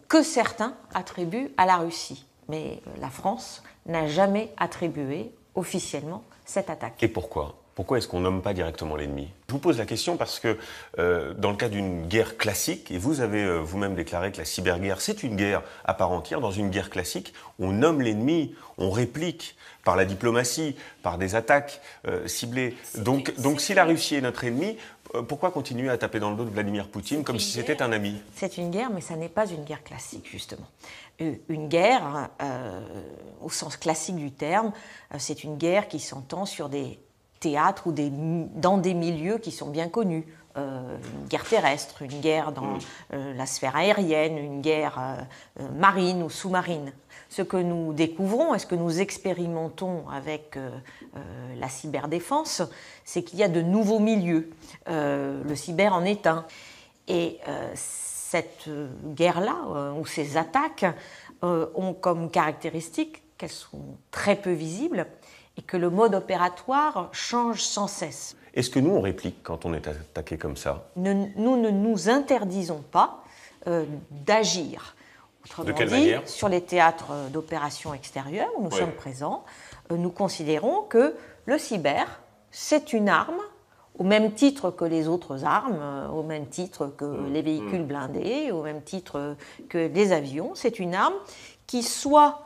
que certains attribuent à la Russie. Mais la France n'a jamais attribué officiellement cette attaque. Et pourquoi ? Pourquoi est-ce qu'on nomme pas directement l'ennemi ? Je vous pose la question parce que dans le cas d'une guerre classique, et vous avez vous-même déclaré que la cyberguerre, c'est une guerre à part entière, dans une guerre classique, on nomme l'ennemi, on réplique par la diplomatie, par des attaques ciblées. Donc si la Russie est notre ennemi, pourquoi continuer à taper dans le dos de Vladimir Poutine comme si c'était un ami ? C'est une guerre, mais ça n'est pas une guerre classique, justement. Une guerre, au sens classique du terme, c'est une guerre qui s'entend sur des théâtres ou dans des milieux qui sont bien connus. Une guerre terrestre, une guerre dans la sphère aérienne, une guerre marine ou sous-marine. Ce que nous découvrons et ce que nous expérimentons avec la cyberdéfense, c'est qu'il y a de nouveaux milieux. Le cyber en est un. Et cette guerre-là, ou ces attaques, ont comme caractéristique qu'elles sont très peu visibles et que le mode opératoire change sans cesse. Est-ce que nous, on réplique quand on est attaqué comme ça ? Nous ne nous interdisons pas d'agir. Autrement de quelle dit, manière ? Sur les théâtres d'opérations extérieures où nous sommes présents, nous considérons que le cyber, c'est une arme, au même titre que les autres armes, au même titre que les véhicules blindés, au même titre que les avions. C'est une arme qui soit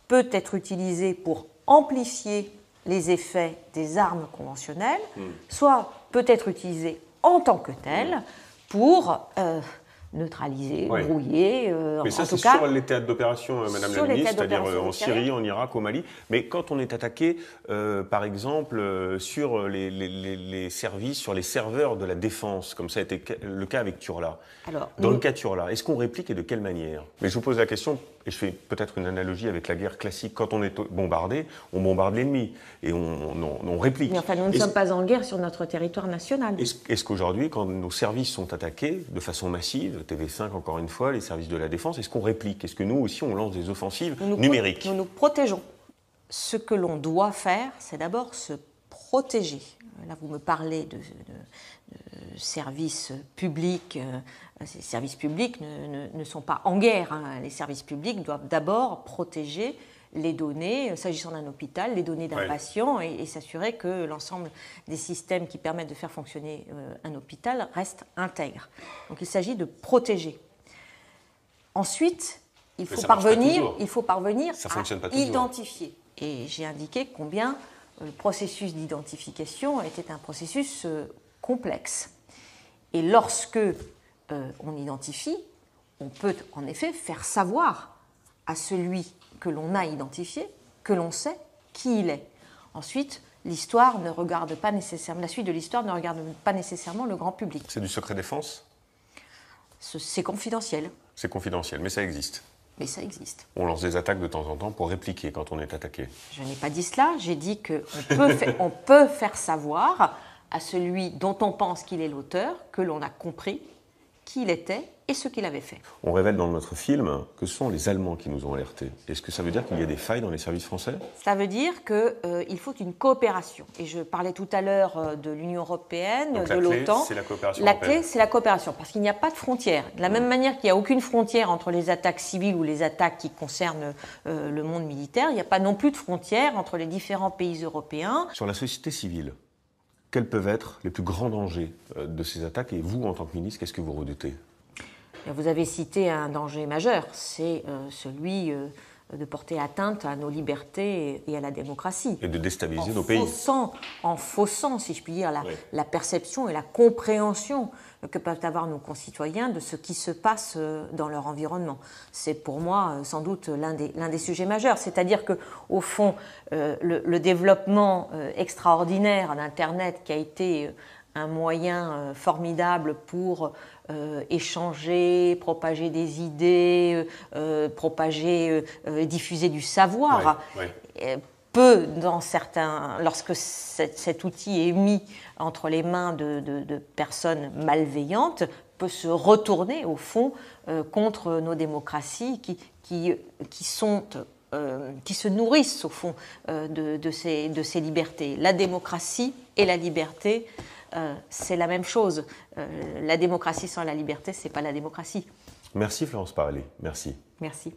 peut être utilisée pour amplifier les effets des armes conventionnelles, soit peut être utilisée en tant que telle pour neutralisés, Ouais. brouillés. Mais ça, en tout c'est cas, sur les théâtres d'opération, Madame la ministre, c'est-à-dire en Syrie, en Irak, au Mali. Mais quand on est attaqué, par exemple, sur les services, sur les serveurs de la défense, comme ça a été le cas avec Turla, dans le cas Turla, est-ce qu'on réplique et de quelle manière? Mais je vous pose la question, et je fais peut-être une analogie avec la guerre classique. Quand on est bombardé, on bombarde l'ennemi et on réplique. Mais enfin, nous ne sommes pas en guerre sur notre territoire national. Est-ce qu'aujourd'hui, quand nos services sont attaqués de façon massive, TV5 encore une fois, les services de la défense, est-ce qu'on réplique? Est-ce que nous aussi on lance des offensives numériques? Nous nous protégeons. Ce que l'on doit faire, c'est d'abord se protéger. Là, vous me parlez de services publics. Ces services publics ne sont pas en guerre, hein. Les services publics doivent d'abord protéger les données, s'agissant d'un hôpital, les données d'un patient et s'assurer que l'ensemble des systèmes qui permettent de faire fonctionner un hôpital restent intègres. Donc il s'agit de protéger. Ensuite, il faut parvenir à identifier. Et j'ai indiqué combien le processus d'identification était un processus complexe. Et lorsque on identifie, on peut en effet faire savoir à celui que l'on a identifié, que l'on sait qui il est. Ensuite, l'histoire ne regarde pas nécessairement, la suite de l'histoire ne regarde pas nécessairement le grand public. C'est du secret défense? C'est confidentiel. C'est confidentiel, mais ça existe. Mais ça existe. On lance des attaques de temps en temps pour répliquer quand on est attaqué. Je n'ai pas dit cela, j'ai dit qu'on peut faire savoir à celui dont on pense qu'il est l'auteur que l'on a compris qui il était et ce qu'il avait fait. On révèle dans notre film que ce sont les Allemands qui nous ont alertés. Est-ce que ça veut dire qu'il y a des failles dans les services français? Ça veut dire qu'il faut une coopération. Et je parlais tout à l'heure de l'Union européenne, donc de l'OTAN. C'est la coopération La européenne. clé, c'est la coopération, parce qu'il n'y a pas de frontière. De la même manière qu'il n'y a aucune frontière entre les attaques civiles ou les attaques qui concernent le monde militaire, il n'y a pas non plus de frontière entre les différents pays européens. Sur la société civile, quels peuvent être les plus grands dangers de ces attaques? Et vous, en tant que ministre, qu'est-ce que vous redoutez? Vous avez cité un danger majeur, c'est celui de porter atteinte à nos libertés et à la démocratie. Et de déstabiliser nos pays. En faussant, si je puis dire, la perception et la compréhension que peuvent avoir nos concitoyens de ce qui se passe dans leur environnement. C'est pour moi sans doute l'un des sujets majeurs. C'est-à-dire qu'au fond, le développement extraordinaire d'Internet qui a été un moyen formidable pour échanger, propager des idées, diffuser du savoir, peut, lorsque cet outil est mis entre les mains de personnes malveillantes, peut se retourner au fond contre nos démocraties qui se nourrissent au fond de ces libertés. La démocratie et la liberté, c'est la même chose. La démocratie sans la liberté, ce n'est pas la démocratie. Merci Florence Parly, merci. Merci.